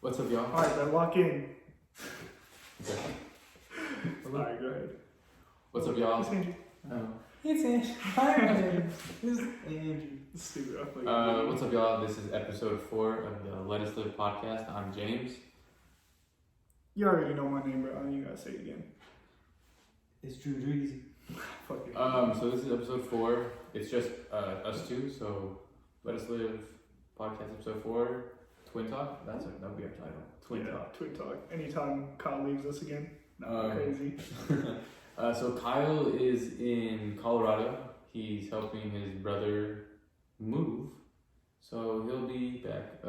What's up, y'all? Alright, then lock in. Okay. Alright, go ahead. What's up, y'all? It's Andrew. It's Andrew. Hi, Andrew. This is Andrew. Stupid. I feel like What's up, y'all? This is episode 4 of the Let Us Live podcast. I'm James. You already know my name, bro. I don't even gotta say it again. It's Drew Dreezy. Fuck it. So this is episode 4. It's just us two. So Let Us Live podcast episode 4. Twin Talk. That'll be our title. Twin Talk. Twin Talk. Anytime Kyle leaves us again. No, crazy. So Kyle is in Colorado. He's helping his brother move. So he'll be back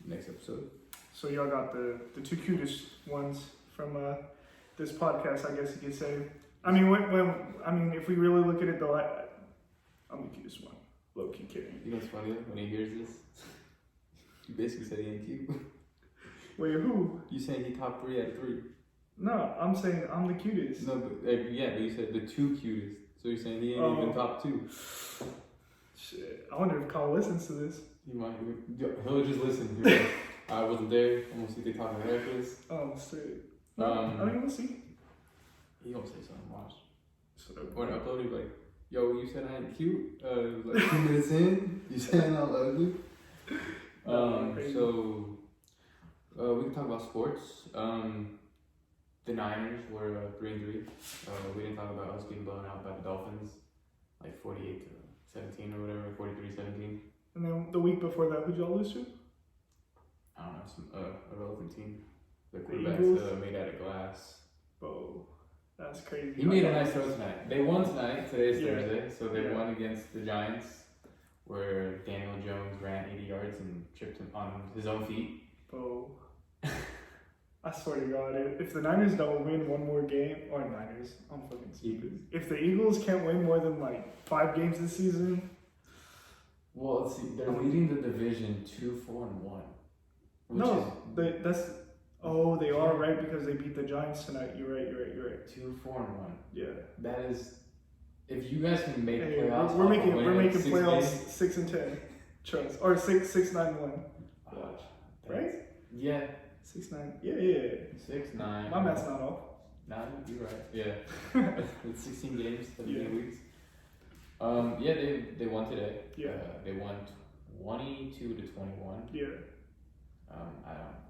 next episode. So y'all got the two cutest ones from this podcast, I guess you could say. I mean, when if we really look at it though, I'm the cutest one. Low key kidding. You know what's funny when he hears this? You basically said he ain't cute. Wait, who? You saying he top 3 out of 3? No, I'm saying I'm the cutest. No, but but you said the 2 cutest. So you're saying he ain't even top 2. Shit, I wonder if Kyle listens to this. He might. He'll just listen. He'll be like, I wasn't there. I'm gonna see they talking about this. Oh, straight. I mean, we'll see. He gonna say something. Watch. So, When I upload, he'll be like, "Yo, you said I ain't cute." It was like 2 minutes in. You saying I'm ugly? Crazy. So we can talk about sports. The Niners were 3-3. We didn't talk about us getting blown out by the Dolphins, like 48-17 or whatever, 43-17. And then the week before that, who'd y'all lose to? I don't know, some irrelevant team. The Eagles? quarterback's made out of glass. Whoa, that's crazy. He made a nice throw tonight. They won tonight. Today's Yeah. Thursday, so they Yeah. won against the Giants, where Daniel Jones ran 80 yards and tripped him on his own feet. Whoa. I swear to God, if the Niners don't win one more game, or Niners, I'm fucking stupid. If the Eagles can't win more than like 5 games this season, Well, let's see. They're leading the division 2-4-1. they are right because they beat the Giants tonight. You're right. 2-4-1. Yeah. That is, if you guys can make Hey, playoffs, we're making six playoffs games, 6-10. Trust or 6-9-1. Watch. Right? Yeah. 6-9. Yeah. 6-9. My math's not off. Nah, you're right. Yeah. It's 16 games, 17 weeks. Yeah, they won today. Yeah. They won 22-21. Yeah. I don't.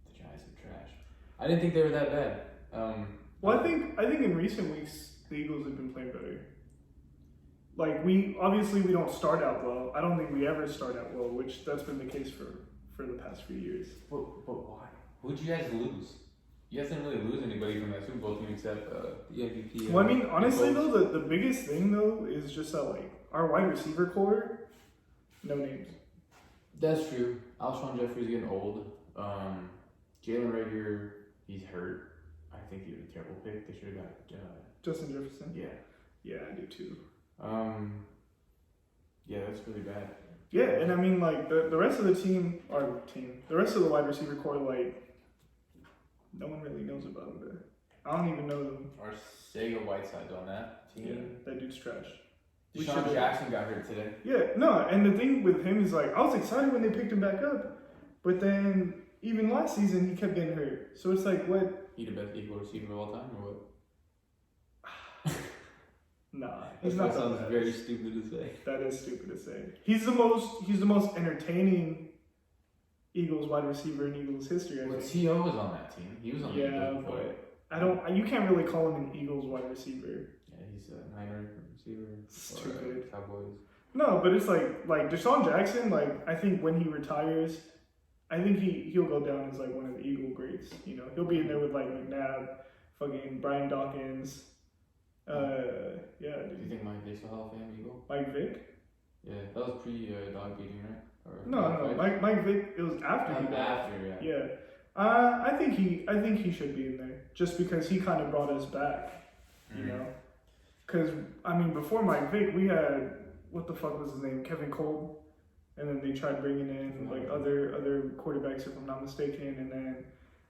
The Giants are trash. I didn't think they were that bad. Well, I think in recent weeks the Eagles have been playing better. Like we don't start out well. I don't think we ever start out well, which that's been the case for the past few years. But why? Who'd you guys lose? You guys didn't really lose anybody from that Super Bowl team except the MVP. Well, I mean, honestly though, the biggest thing though is just that like our wide receiver core, no names. That's true. Alshon Jeffrey's getting old. Jalen Reagor, he's hurt. I think he was a terrible pick. They should have got Justin Jefferson. Yeah. Yeah, I do too. Yeah, that's really bad. Yeah, and I mean like the rest of the the rest of the wide receiver core, like no one really knows about them there. I don't even know them. Arcega Whiteside's on that team. Yeah, that dude's trash. Deshaun Jackson got hurt today. Yeah, no, and the thing with him is like I was excited when they picked him back up, but then even last season he kept getting hurt. So it's like what? He the best equal receiver of all time, or what? Nah, he's not. That sounds very stupid to say. That is stupid to say. He's the most entertaining Eagles wide receiver in Eagles history. I But think. T.O. was on that team. He was on the Yeah, Eagles before. but you can't really call him an Eagles wide receiver. Yeah, he's a Niner receiver. Stupid. Cowboys. No, but it's like Deshaun Jackson. Like I think when he retires, I think he'll go down as like one of the Eagle greats. You know, he'll be in there with like McNabb, fucking Brian Dawkins. Yeah. Do you think Mike Vick's a Hall of Fame Eagle? Mike Vick? Yeah, that was pre-dog beating, right? Or No. Mike Vick. It was after he died. After, yeah. Yeah. I think he should be in there just because he kind of brought us back. You know, because I mean before Mike Vick we had what the fuck was his name, Kevin Cole, and then they tried bringing in like other quarterbacks if I'm not mistaken, and then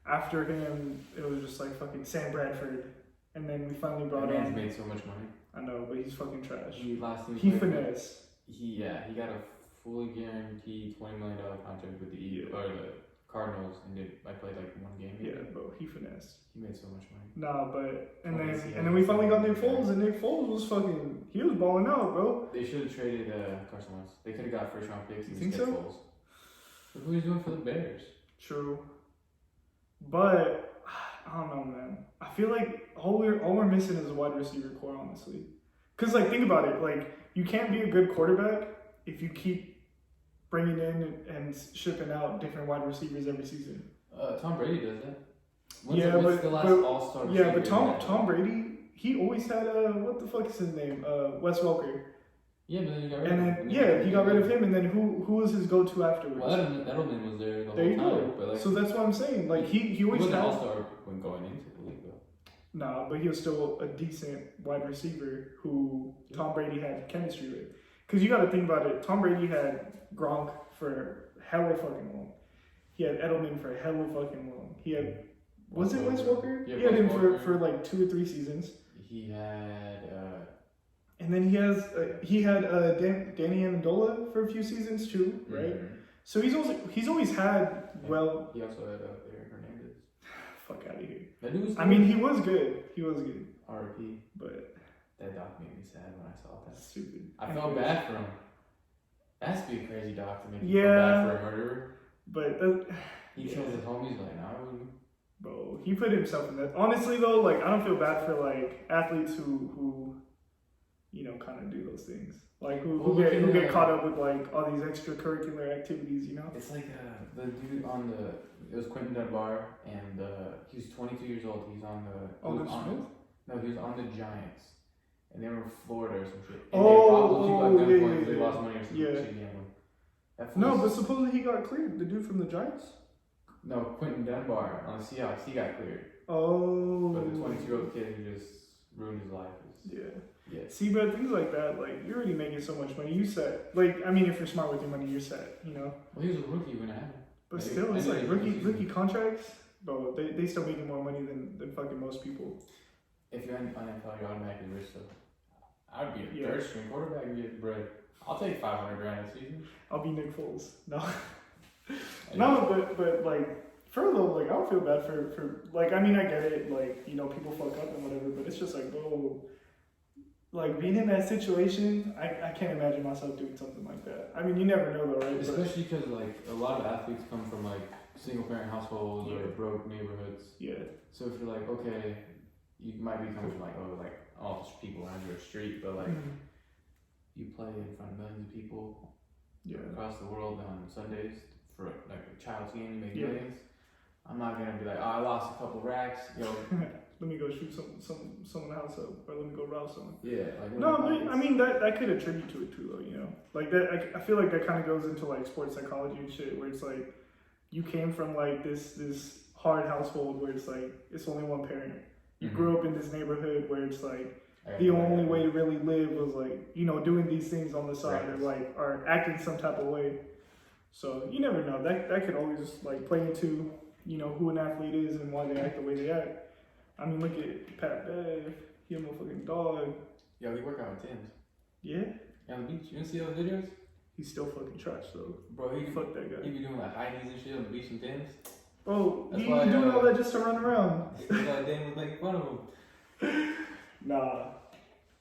after him it was just like fucking Sam Bradford, and then we finally brought That man's in. made so much money. I know, but he's fucking trash. He Finesse. He got a fully guaranteed $20 million contract with the Eagles or the Cardinals and I played like one game. Yeah, bro, he finessed. He made so much money. Nah, but and Well, then yes, he and has then we finally got Nick something Foles, and Nick Foles was fucking. He was balling out, bro. They should have traded Carson Wentz. They could have got first round picks and You just think kept so? Foles. Look what he's doing for the Bears. True, but I don't know, man. I feel like all we're missing is a wide receiver core, honestly. Cause like think about it, like you can't be a good quarterback if you keep bringing in and shipping out different wide receivers every season. Tom Brady does that. What's the last All-Star yeah, but receiver Tom Brady, he always had what the fuck is his name? Wes Welker. Yeah, but then he got rid And of then him. he got rid of him, and then who was his go-to afterwards? Well, Edelman was there the There you whole time. go. But like, So that's what I'm saying. Like he he always wasn't had. an All-Star when going into the league though. Nah, but he was still a decent wide receiver who Tom Brady had chemistry with. Because you got to think about it. Tom Brady had Gronk for hella fucking long. He had Edelman for hella fucking long. He had was it Wes Welker? Yeah, He had him Wes Welker. for like 2 or 3 seasons. He had And then he had Danny Amendola for a few seasons too, right? mhm. So he's always had well. He also had Aaron Hernandez. Fuck out of here. That dude was. I mean, he was good. He was good, R.I.P. but That doc made me sad when I saw that. stupid. I felt bad for him. That has to be a crazy doc to make you feel Yeah. bad for a murderer. But that, He kills his homies like, nah, I wouldn't. bro, he put himself in that. Honestly, though, like I don't feel bad for like athletes who you know kind of do those things, like who Well, who get yeah. caught up with like all these extracurricular activities, you know. It's like the dude on it was Quentin Dunbar, and he's 22 years old. He's on the. Alden he was on Smith? No, he was on the Giants, and they were in Florida or some shit. And Oh, they robbed those people at gunpoint yeah, because they yeah, lost money or some yeah. shit gambling. That No, fool's- but supposedly he got cleared. The dude from the Giants. no, Quentin Dunbar on the Seahawks, he got cleared, Oh. but the 22-year-old kid who just ruined his life is. Yeah. Yeah. See, but things like that, like you're already making so much money. You set, like, I mean, if you're smart with your money, you're set, you know. Well, he was a rookie when it happened. But Like, still, it's I know like he- rookie contracts, bro. They still making more money than fucking most people. If you're on NFL, you're automatically rich. So I'd be a Yeah. third string quarterback and get bread. I'll take $500,000 a season. I'll be Nick Foles. No, no, but like for though, like I don't feel bad for like I mean I get it, like you know people fuck up and whatever, but it's just like bro, like being in that situation, I can't imagine myself doing something like that. I mean you never know though, right? But, Especially because like a lot of athletes come from like single parent households or Yeah. broke neighborhoods. yeah, So if you're like, okay, you might be coming from like all the people around your street, but like Mhm. you play in front of millions of people yeah, across the world on Sundays for like a child's game, you make Yeah. millions. I'm not gonna be like, oh, I lost a couple racks, yo. let me go shoot someone else up, or let me go rob someone. Yeah, like No, but I mean that could attribute to it too, though. You know, like that. I feel like that kind of goes into like sports psychology and shit, where it's like you came from like this hard household where it's like it's only one parent. You Mhm. grew up in this neighborhood where it's like I the gotta- only way to really live was like you know doing these things on the side or like or acting some type of way. So you never know. That could always like play into you know who an athlete is and why they act the way they act. I mean, look at Pat Bev. He a motherfucking dog. Yo, they work out with Tim's. Yeah. On the beach, you didn't see those videos? He's still fucking trash though. Bro, he Fuck that guy. be doing like high knees and shit on the beach in Tim's. Bro, That's he why, doing all that just to run around. Like Dan was making fun of him. Nah.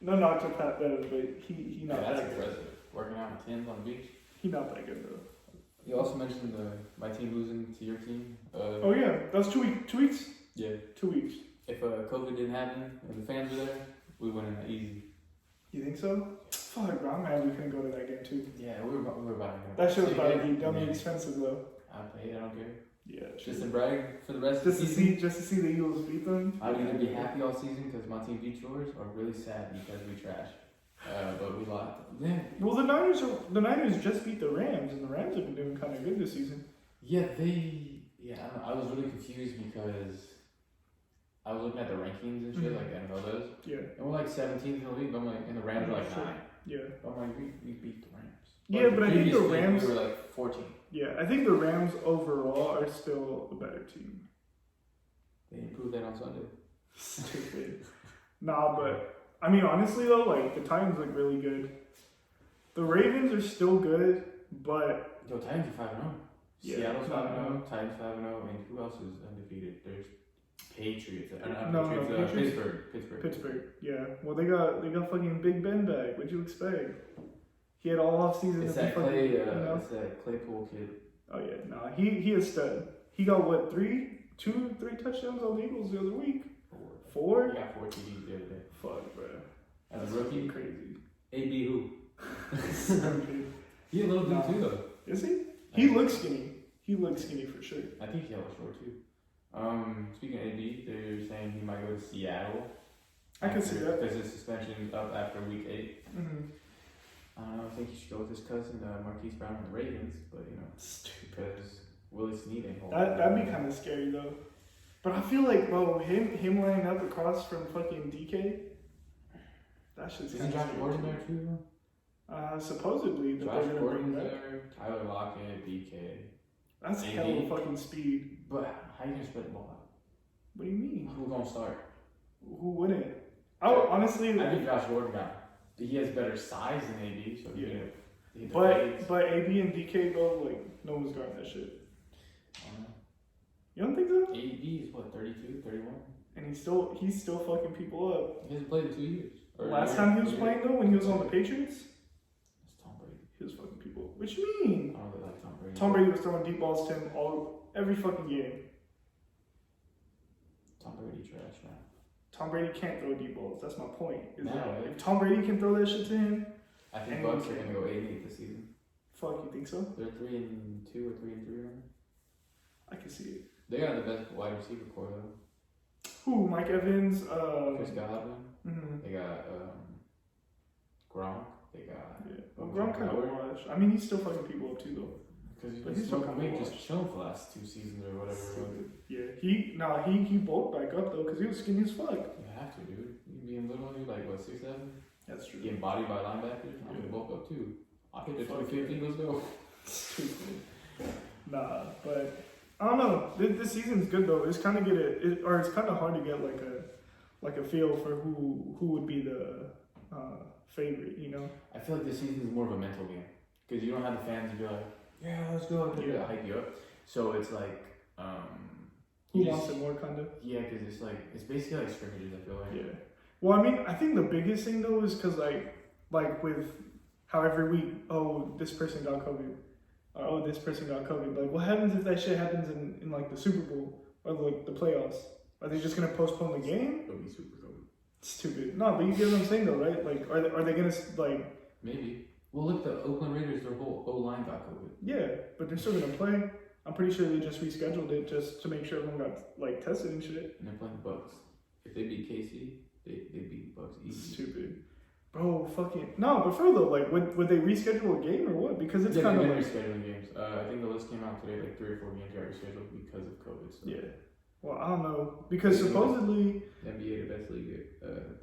No knock to Pat Bev, but he not Yeah, that's that good. impressive. Working out with Tim's on the beach. He not that good though. You also mentioned my team losing to your team. Oh yeah, that was 2 weeks. 2 weeks? Yeah. 2 weeks. If COVID didn't happen and the fans were there, we win in that easy. You think so? Fuck, bro, I'm mad we couldn't go to that game too. Yeah, we were about to go. That shit was See, about to be yeah. dummy expensive though. I pay it, I don't care. Yeah, Just sure. to brag for the rest Just of to the season. see the Eagles beat them. I'd either be happy all season because my team beat yours, or really sad because we trash. But we lost. Yeah, Well, the Niners just beat the Rams, and the Rams have been doing kind of good this season. Yeah, I don't know. I was really confused because I was looking at the rankings and shit, Mhm. like the NFL does, Yeah, and we're like 17th in the league, but I'm like, and the Rams are like Sure. 9. yeah, But I'm like, we beat the Rams. Yeah, but I think previous the week, Rams- we were like 14. yeah. I think the Rams overall are still a better team. They improved that on Sunday. Stupid. Nah, but I mean, honestly though, like the Titans look really good. The Ravens are still good, but Yo, Titans are 5-0. Yeah, Seattle's no, 5-0, Titans 5-0, and who else is undefeated? There's Patriots. No, Patriots, Patriots. Pittsburgh. Pittsburgh. Yeah. Well, they got fucking Big Ben back. What'd you expect? He had all off season. It's to that be fucking, it's that Claypool kid. Oh yeah, nah. He is stud. He got what 3 touchdowns on the Eagles the other week. 4? He got 4 TDs the other day. Fuck, bro. As a rookie, crazy. AB who? Stupid. He a little dude too though. Is he? He looks skinny. He looks skinny for sure. I think he hella short too. Speaking of AB, they're saying he might go to Seattle. I can see that. Because his suspension's up after week 8. Mm-hmm. I don't know. I think he should go with his cousin, Marquise Brown, and the Ravens. But because Willie Snead ain't holding. That'd be kind of scary though. But I feel like, bro, him laying up across from fucking DK. That shit's Isn't Josh Gordon there too? Supposedly. That Josh they're gonna Gordon's bring back. there. Tyler Lockett, DK. That's AD. hella fucking speed. But how you gonna spread the ball out? What do you mean? Who gonna start? Who wouldn't? I would honestly. I think Josh Gordon he has better size than AB, so Yeah. he hit the But fades. AB and DK, bro, like no one's guarding that shit. I don't know. You don't think so? AB is what, 32, 31? And he's still fucking people up. He hasn't played in 2 years. Or a Last year, time he was year. playing though, when he was on the Patriots, It's Tom Brady. he was fucking people. What you mean? I don't really like Tom Brady. Tom Brady was throwing deep balls to him every fucking game. Tom Brady trash, man. Tom Brady can't throw deep balls. That's my point. Is No, that right? if Tom Brady can throw that shit to him, I think And Bucks he are can- gonna go 8-8 this season. fuck, you think so? They're 3-2 or 3-3 right now. I can see it. They got the best wide receiver core though. Who? Mike Evans. Chris Godwin. Mhm. They got Gronk. They got Yeah. Well, Gronk kind of washed. I mean, he's still fucking people up too though. because he's But been he's smoking fucking weed, just washed. chilling for the last 2 seasons or whatever. It was. Yeah. He bulked back up though because he was skinny as fuck. You have to, dude. You being little, you're like what 6'7", That's true. getting bodied by linebackers. I'm gonna Yeah. bulk up too. I'll hit the Fuck 250. Let's go. Stupid. Nah, but I don't know. This season's good though. It's kind of it's kind of hard to get like a feel for who would be the favorite. You know? I feel like this season is more of a mental game because you don't have the fans to be like, yeah, let's go, Yeah. hype you up. So it's like, Who you wants just- it more, kind of? Yeah, because it's basically like scrimmages. I feel like. Yeah. Well, I mean, I think the biggest thing though is because like with how every week, oh, this person got COVID, or oh, this person got COVID. Like, what happens if that shit happens in like the Super Bowl or like the playoffs? Are they just gonna postpone the game? It'll be super cool. Stupid. No, but you get what I'm saying though, right? Like, are they gonna like? Maybe. Well, look, the Oakland Raiders, their whole O-line got COVID. Yeah, but they're still gonna play. I'm pretty sure they just rescheduled it just to make sure everyone got like tested and shit. And they're playing the Bucks. If they beat KC, they beat the Bucks easy. Stupid. Bro, fucking no. But for though, like, would they reschedule a game or what? Because it's Yeah, kind they've of been like rescheduling games. I think the list came out today, like 3 or 4 games got rescheduled because of COVID. So. yeah. Well, I don't know because supposedly The NBA, the best league,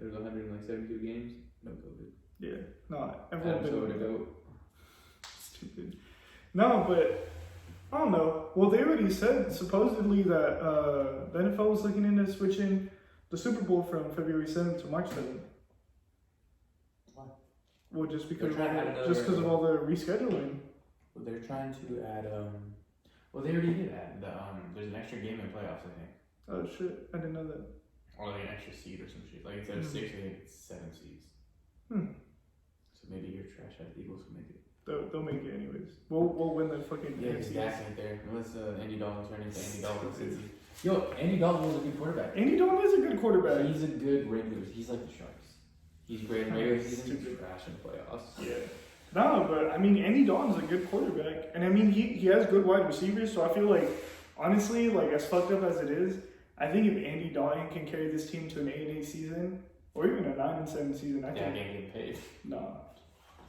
there's 172 games, no COVID. yeah. No, everyone Adam Silver to been go. stupid. No, but I don't know. Well, they already said supposedly that the NFL was looking into switching the Super Bowl from February 7th to March 7th. Why? Well, just because They're trying to add just because of another- all the rescheduling. Well, they're trying to add, well, they already did add there's an extra game in playoffs, I think. Oh shit! I didn't know that. Or like an extra seed or some shit. Like instead of 6, I think it's 7 seeds. Hmm. So maybe your trash ass Eagles will make it. They'll make it anyways. We'll win the fucking Yeah, because AFC. Dak ain't there. Unless Andy Dalton turned into Andy Dalton. Yo, Andy Dalton was a good quarterback. Andy Dalton is a good quarterback. He's a good regular. He's like the Sharks. He's great in regular season. Stupid. He's trash in playoffs. Yeah. No, but I mean, Andy Dalton's a good quarterback, and I mean, he has good wide receivers. So I feel like, honestly, like as fucked up as it is, I think if Andy Dalton can carry this team to an 8-8 season, or even a 9-7 season, I Yeah, I think can't get paid. no,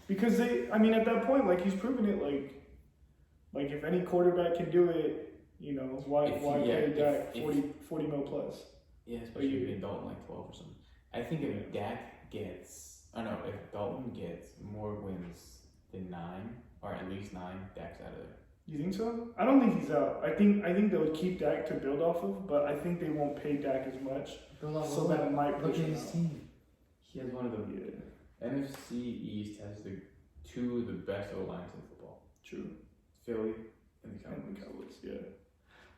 because I mean, at that point, like he's proven it. Like if any quarterback can do it, you know, why pay Dak 40 mil plus? Yeah, especially if Dalton like 12 or something. I think if Dak gets, if Dalton gets more wins than 9, or at least 9, Dak's out of there. You think so? I don't think he's out. I think they'll keep Dak to build off of, but I think they won't pay Dak as much, so that it might Look push at him his out. team. He has one of the Yeah, NFC East has the 2 of the best O lines in football. true. Philly And the And the Cowboys, yeah.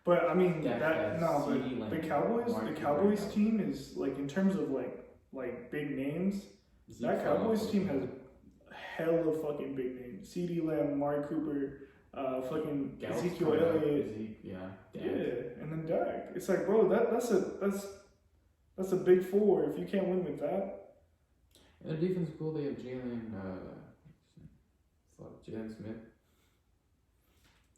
But I mean Yeah, that no, CeeDee but the Lamb, Cowboys, Mark the Cowboys Cooper, team is like in terms of like big names. Zeke That fell Cowboys off team the- has hella fucking big names. CeeDee Lamb, Amari Cooper, fucking Gallup's Ezekiel coming up. Elliott. Zeke, yeah. Yeah, and then Dak. It's like, bro, that's a big four. If you can't win with that, And their defense is cool. They have Jalen Smith.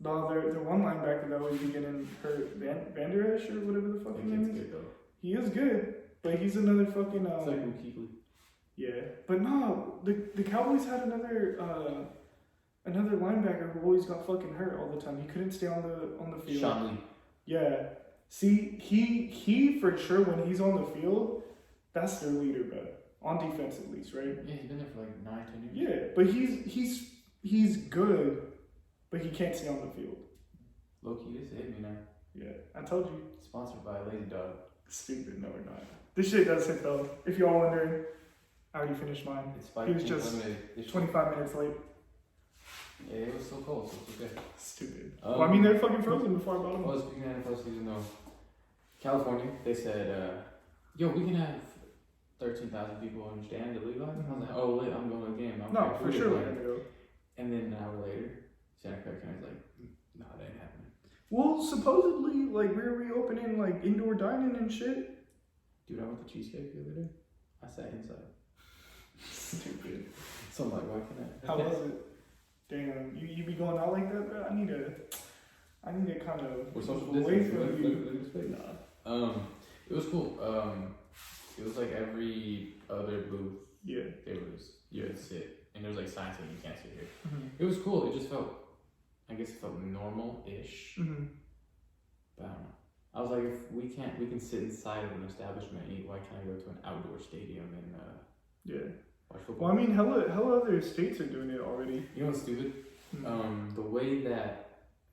no, their one linebacker that always be getting hurt, Vander Esch or whatever the fuck That his name kid's is. good though. He is good, but he's another fucking It's like Luke Kuechly. yeah. But no, the Cowboys had another linebacker who always got fucking hurt all the time. He couldn't stay on the field. Sean Lee. Yeah. See, he for sure when he's on the field, that's their leader, bro. On defense at least, right? Yeah, he's been there for like 9-10 years. Yeah, but he's good, but he can't stay on the field. Low key, this hit me now. Yeah, I told you. Sponsored by Lazy Dog. Stupid. No, we're not. This shit does hit though. If y'all wondering, I already finished mine. It's Spike He was King just Limited. It's 25 minutes late. Yeah, it was so cold, so it's okay. Stupid. Well, I mean, they're fucking frozen before I bought them. Well, speaking of NFL season though, California, they said, yo, we can have 13,000 people in stand at Levi. I was like, oh, lit, I'm going to the game. I'm No, like, for who is sure we're playing? gonna go. And then an hour later, Santa Clara County's like, nah, that ain't happening. Well, supposedly, like we're reopening like indoor dining and shit. Dude, I went to Cheesecake the other day. I sat inside. Stupid. So I'm like, why can't I? How was it? Damn, you be going out like that, bro? I need to kind of We're social away distancing. from you. Look at his face. Nah. It was cool. It was like every other booth Yeah. you had to sit, and there was like signs saying you can't sit here. Mm-hmm. It was cool. It just felt, I guess, it felt normal-ish. Mm-hmm. But I don't know. I was like, if we can sit inside of an establishment and eat. Why can't I go to an outdoor stadium and Yeah. watch football? Well, I mean, hella other states are doing it already. You know what's stupid? Mhm. The way that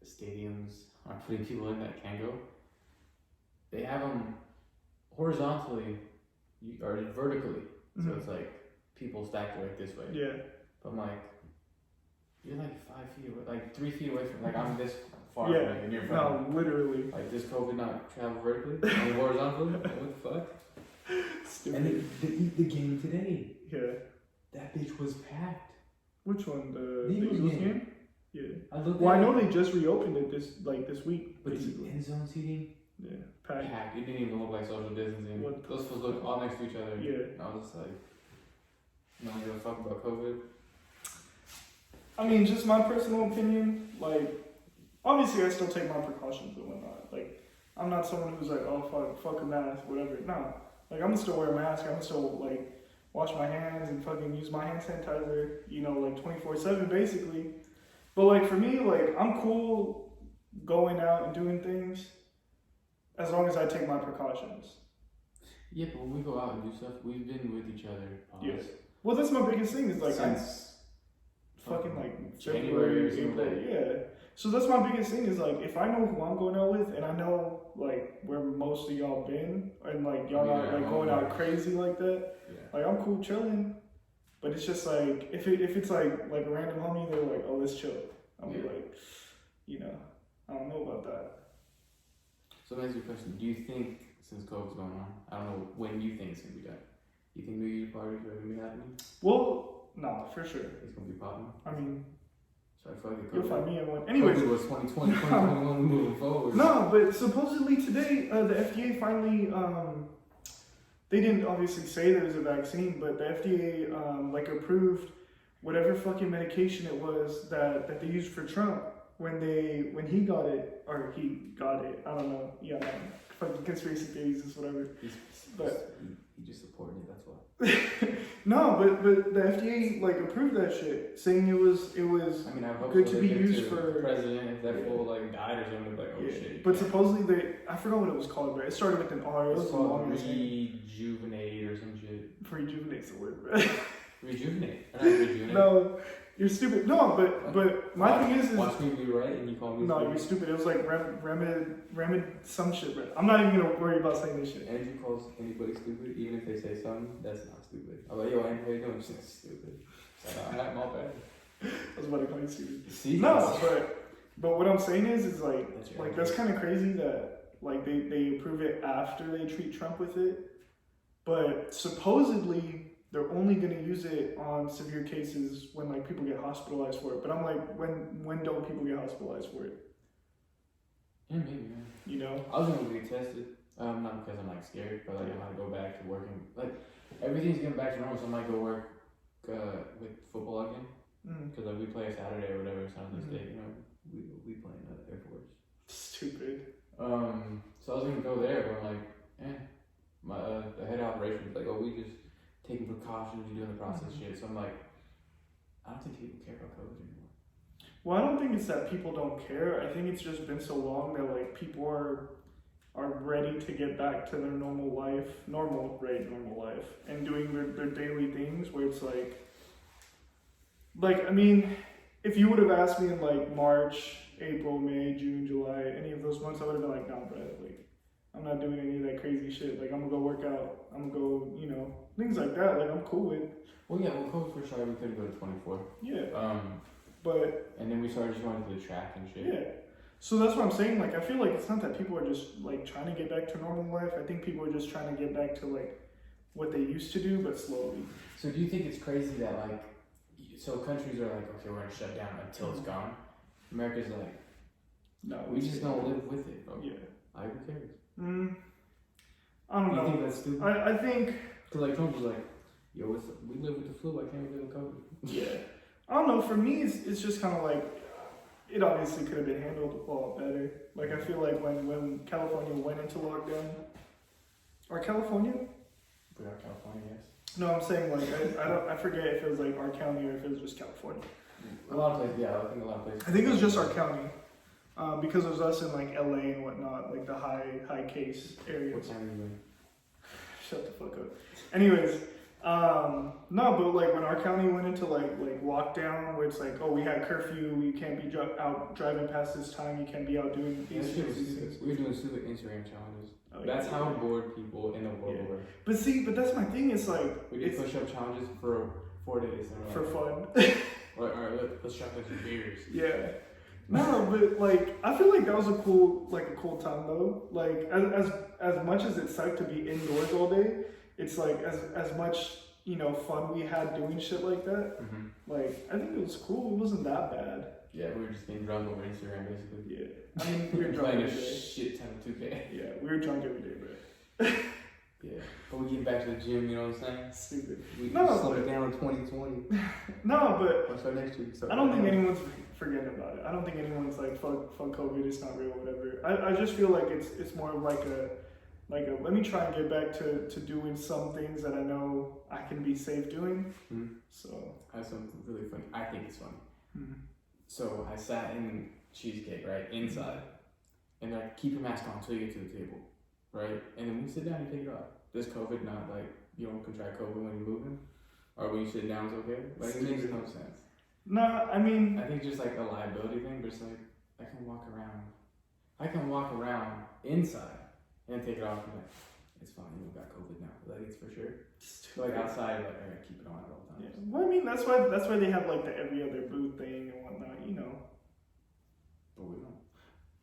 stadiums are putting people in that can go, they have them horizontally or vertically. So Mhm. it's like people stacked like this way. Yeah. But I'm like, you're like 5 feet away, like 3 feet away from, like I'm this far Yeah. from you and you're from No, literally. like this COVID not travel vertically, I mean horizontally. Like, what the fuck? Stupid. And the game today, Yeah. that bitch was packed. Which one? The Eagles Eagles game. game? Yeah. I looked Well, I at know it, they just reopened it this week, but the basically. end zone seating Yeah. Packed. packed. It didn't even look like social distancing. What the Those fools looked all next to each other. Yeah. And I was just like, no one give a fuck about COVID. I mean, just my personal opinion. Like, obviously, I still take my precautions and whatnot. Like, I'm not someone who's like, oh fuck a mask, whatever. No, like I'm gonna still wear a mask. I'm gonna still like wash my hands and fucking use my hand sanitizer. You know, like 24/7 basically. But like for me, like I'm cool going out and doing things as long as I take my precautions. Yeah, but when we go out and do stuff, we've been with each other. Yes. Well, that's my biggest thing. Is like since fucking like January or April, something. yeah. So that's my biggest thing is like if I know who I'm going out with and I know like where most of y'all been and like y'all Yeah, not like going out crazy like that, Yeah. like I'm cool chilling. But it's just like if it's like a random homie, they're like, oh, let's chill. I'll be Yeah. like, you know, I don't know about that. So let me ask you a question. Do you think, since COVID's going on, I don't know when you think it's going to be done, you think New Year's parties are going to be happening? Well, nah, for sure. It's going to be popping? I mean, So I feel like you'll COVID, find me at one. Anyways, COVID was 2020, 2021, we moving forward. no, but supposedly today, the FDA finally, they didn't obviously say there was a vaccine, but the FDA, like approved whatever fucking medication it was that they used for Trump when he got it, or he got it, I don't know, yeah, fucking conspiracy theories is whatever. But- He just supported it, that's why. No, but the FDA, like, approved that shit, saying it was, I mean, I hope Good so to they be get used to for- the president, if that Yeah. fool like died or something, like, oh yeah. shit. But supposedly I forgot what it was called, but it started with an R, it was it's a called long ass name. rejuvenate or some shit. Rejuvenate's the word, bro. Rejuvenate. Or not rejuvenate. No, you're stupid. No, but my thing is Watch me be right and you call me no, stupid. you're stupid. It was like remedy some shit, bro. I'm not even gonna worry about saying this shit. Andrew calls anybody stupid, even if they say something that's not stupid. I'm like, yo, Andrew, how you doing? She's like, stupid. It's like, alright, my bad. I was about to call you stupid. See? No, but But what I'm saying is like, That's your like that's kind of crazy that like they approve it after they treat Trump with it, but supposedly they're only gonna use it on severe cases when like people get hospitalized for it. But I'm like, when don't people get hospitalized for it? Yeah, maybe. Yeah. You know? I was gonna get tested. Not because I'm like scared, but like I might go back to working. Like everything's getting back to normal, so I might go work with football again. Because like we play a Saturday or whatever, San Jose State. You know, we play in the Air Force. Stupid. So I was gonna go there, but I'm like, my the head of operations was like, oh, we just taking precautions, we doing the process shit. So I'm like, I don't think people care about COVID anymore. Well, I don't think it's that people don't care. I think it's just been so long that like people are ready to get back to their normal life, normal life, and doing their daily things where it's like I mean, if you would have asked me in like March, April, May, June, July, any of those months, I would have been like, no, bro, like I'm not doing any of that crazy shit. Like I'm gonna go work out, I'm gonna go, you know, things like that. Like I'm cool with. Well, yeah, well, COVID first started, we couldn't go to 24. Yeah. But and then we started just going to the track and shit. yeah. So that's what I'm saying. Like I feel like it's not that people are just like trying to get back to normal life. I think people are just trying to get back to like what they used to do, but slowly. So do you think it's crazy that like, so countries are like, okay, we're gonna shut down until it's gone. America's like, No, we just don't live with it, bro. Yeah. Like, who cares? I don't You know. think that's stupid? I think. Cause like Trump was like, yo, we live with the flu. I can't live with COVID. Yeah. I don't know. For me, it's just kind of like it obviously could have been handled a lot better. Like I feel like when California went into lockdown, or California? We are California, yes. No, I'm saying like I forget if it was like our county or if it was just California. A lot of places, yeah. I think a lot of places. I think it was just our county, because it was us in like LA and whatnot, like the high case areas. What time are you in? Shut the fuck up. Anyways, no, but like when our county went into like lockdown, where it's like, oh, we had curfew, you can't be out driving past this time, you can't be out doing Yeah, these things. we were doing stupid Instagram challenges. Oh, That's yeah. how bored people in the world Yeah. were. But see, but that's my thing. It's like We did push-up challenges for 4 days. And for we're fun. like, all right, let's shop like some beers. Yeah. No, but like I feel like that was a cool time though. Like as much as it sucked to be indoors all day, it's like as much, you know, fun we had doing shit like that. Mm-hmm. Like I think it was cool. It wasn't that bad. Yeah, we were just getting drunk over Instagram basically. Yeah. I mean, we were drunk playing every a day. shit ton of 2K. Yeah, we were drunk every day, bro. Yeah, but we get back to the gym, you know what I'm saying? Stupid. We No, slowed but- it down in 2020. No, but What's our next week? I don't think anyone's forgetting about it. I don't think anyone's like fuck COVID, it's not real, whatever. I just feel like it's more of like a let me try and get back to doing some things that I know I can be safe doing. Mm-hmm. So I have something really funny. I think it's funny. mm-hmm. So I sat in Cheesecake, right, inside, and they're like, keep your mask on until you get to the table, right? And then when you sit down, you take it off. Does COVID not, like, you don't contract COVID when you're moving? Or when you sit down, it's okay? Like, it makes no sense. No, I mean I think it's just like a liability thing, but it's like, I can walk around inside and take it off and like, it's fine, you don't got COVID now. Like, it's for sure. So, like, outside, like, all right, keep it on at all yeah. times. Well, I mean that's why they have like the every other booth thing and whatnot, you know. But we don't,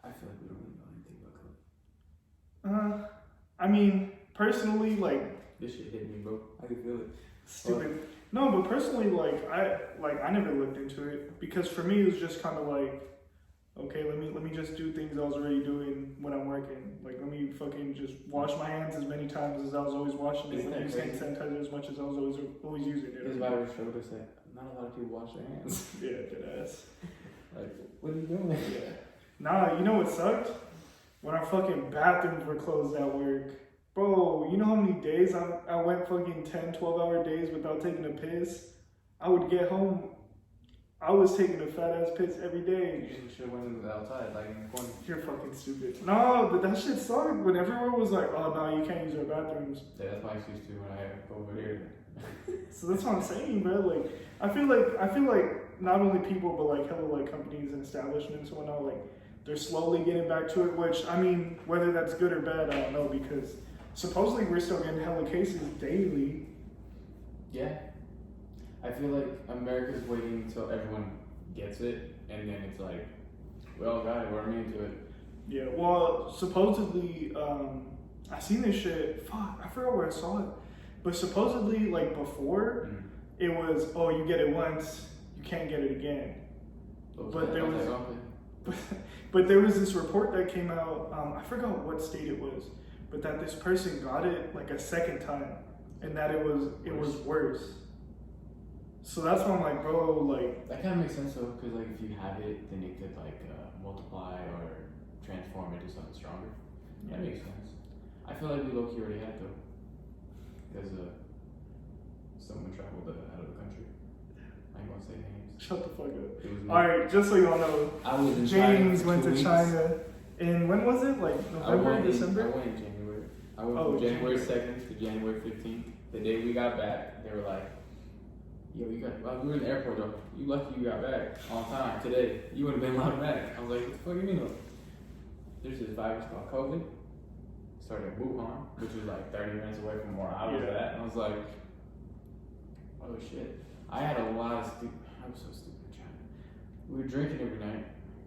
I feel like we don't really know anything about COVID. I mean personally, like This shit hit me, bro. I can feel it. stupid. No, but personally, I never looked into it because for me it was just kind of like, okay, let me just do things I was already doing when I'm working. Like let me fucking just wash my hands as many times as I was always washing it. Isn't Let me that use hand crazy? sanitizer as much as I was always using This it. virus showed us that not a lot of people wash their hands. Yeah, good ass. Like, what are you doing? Yeah. Nah, you know what sucked? When our fucking bathrooms were closed at work. Bro, you know how many days I went fucking 10, 12-hour days without taking a piss? I would get home, I was taking a fat ass piss every day. You should have went outside, like in the corner. You're fucking stupid. No, but that shit sucked when everyone was like, oh no, you can't use our bathrooms. Yeah, that's my excuse too when I go over here. So that's what I'm saying, bro. Like, I feel like not only people, but like hella like companies and establishments and whatnot, like they're slowly getting back to it. Which I mean, whether that's good or bad, I don't know because supposedly we're still getting hella cases daily. Yeah. I feel like America's waiting until everyone gets it, and then it's like, we all got it. We're immune to it. Yeah, well, supposedly, I seen this shit. Fuck, I forgot where I saw it. But supposedly, like before, it was, oh, you get it once, you can't get it again. But there was, but there was this report that came out. I forgot what state it was, but that this person got it like a second time, and that it was worse. So that's why I'm like, bro, like that kind of makes sense though, because like if you have it, then it could like multiply or transform into something stronger. Yeah. That makes sense. I feel like we low-key already had it though, because someone traveled out of the country. I ain't gonna say names. Shut the fuck up. It was me. All right, just so y'all know, I was in James China went for 2 to weeks. China, and when was it? Like November, December? I went in January. I went from January 2nd to January 15th. The day we got back, they were like, "Yo, you got." Well, we were in the airport though. You lucky you got back on time today. You would have been allowed back. I was like, "What the fuck you mean?" There's this virus called COVID. Started in Wuhan, which was like 30 minutes away from where I was at. And I was like, "Oh shit!" I had a lot of I was so stupid in China. We were drinking every night.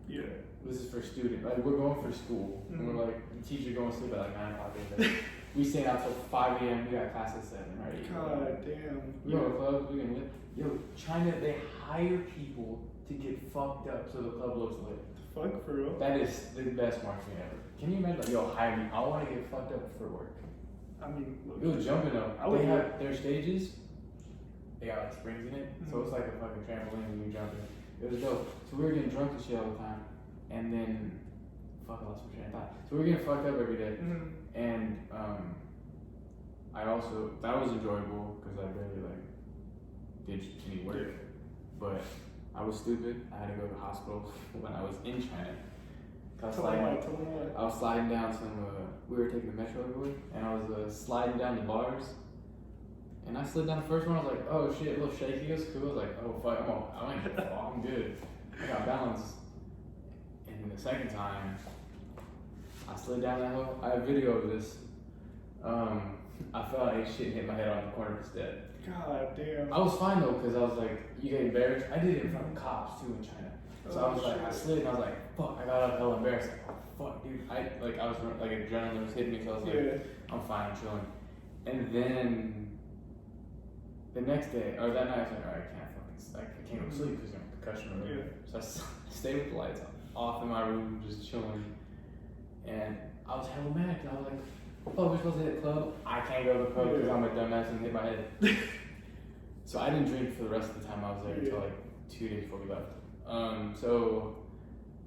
Yeah. This is for student. Like we're going for school. Mm-hmm. And we're like the teacher going to sleep at like 9 o'clock every day. We staying out till 5 a.m. We got class at 7, right? God damn. We go to clubs. We can live. Yo, China, they hire people to get fucked up so the club looks lit. Fuck for real. That is the best marketing ever. Can you imagine? Like, yo, hire me. I want to get fucked up for work. I mean, look, It was jumping though. I would They do have their stages. They got like springs in it, so it's like a fucking trampoline when you're jumping. It was dope. So we were getting drunk and shit all the time, and then fuck, I lost my train of thought. So we were getting fucked up every day, and I also that was enjoyable because I barely like did any work, but I was stupid. I had to go to the hospital when I was in China. I was sliding down some. We were taking the metro everywhere, and I was sliding down the bars. And I slid down the first one. I was like, "Oh shit, a little shaky." It was cool. I was like, "Oh fuck, I'm good. I got balance." And then the second time, I slid down that hill. I have video of this. I felt like shit and hit my head on the corner of the step. God damn. I was fine though, because I was like, you get embarrassed. I did it in front of cops too in China. So I was like, I slid and I was like, fuck, I got up hella embarrassed. Like, oh fuck, dude. I was like adrenaline was hitting me, so I was like, I'm fine, I'm chilling. And then the next day, or that night, I was like, alright, I can't go to sleep because I'm concussion or whatever. So I stayed with the lights off in my room, just chilling. And I was hella mad because I was like, oh, we're supposed to hit the club. I can't go to the club because I'm a dumbass and hit my head. So I didn't drink for the rest of the time I was there until like 2 days before we left. So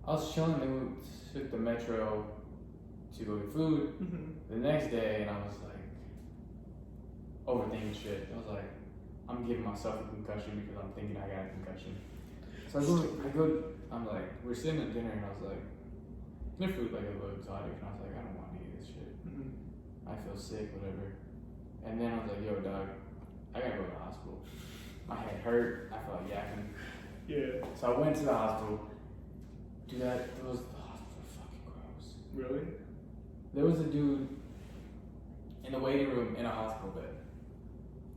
I was chilling, then we took the metro to go get food the next day, and I was like overthinking shit. I was like, I'm giving myself a concussion because I'm thinking I got a concussion. So I'm like, we're sitting at dinner, and I was like, their food like a little exotic, and I was like, I don't want any of this shit. I feel sick, whatever. And then I was like, yo, dog, I gotta go to the hospital. My head hurt. I felt like yakking. Yeah. So I went to the hospital. Dude, the hospital was fucking gross. Really? There was a dude in the waiting room in a hospital bed.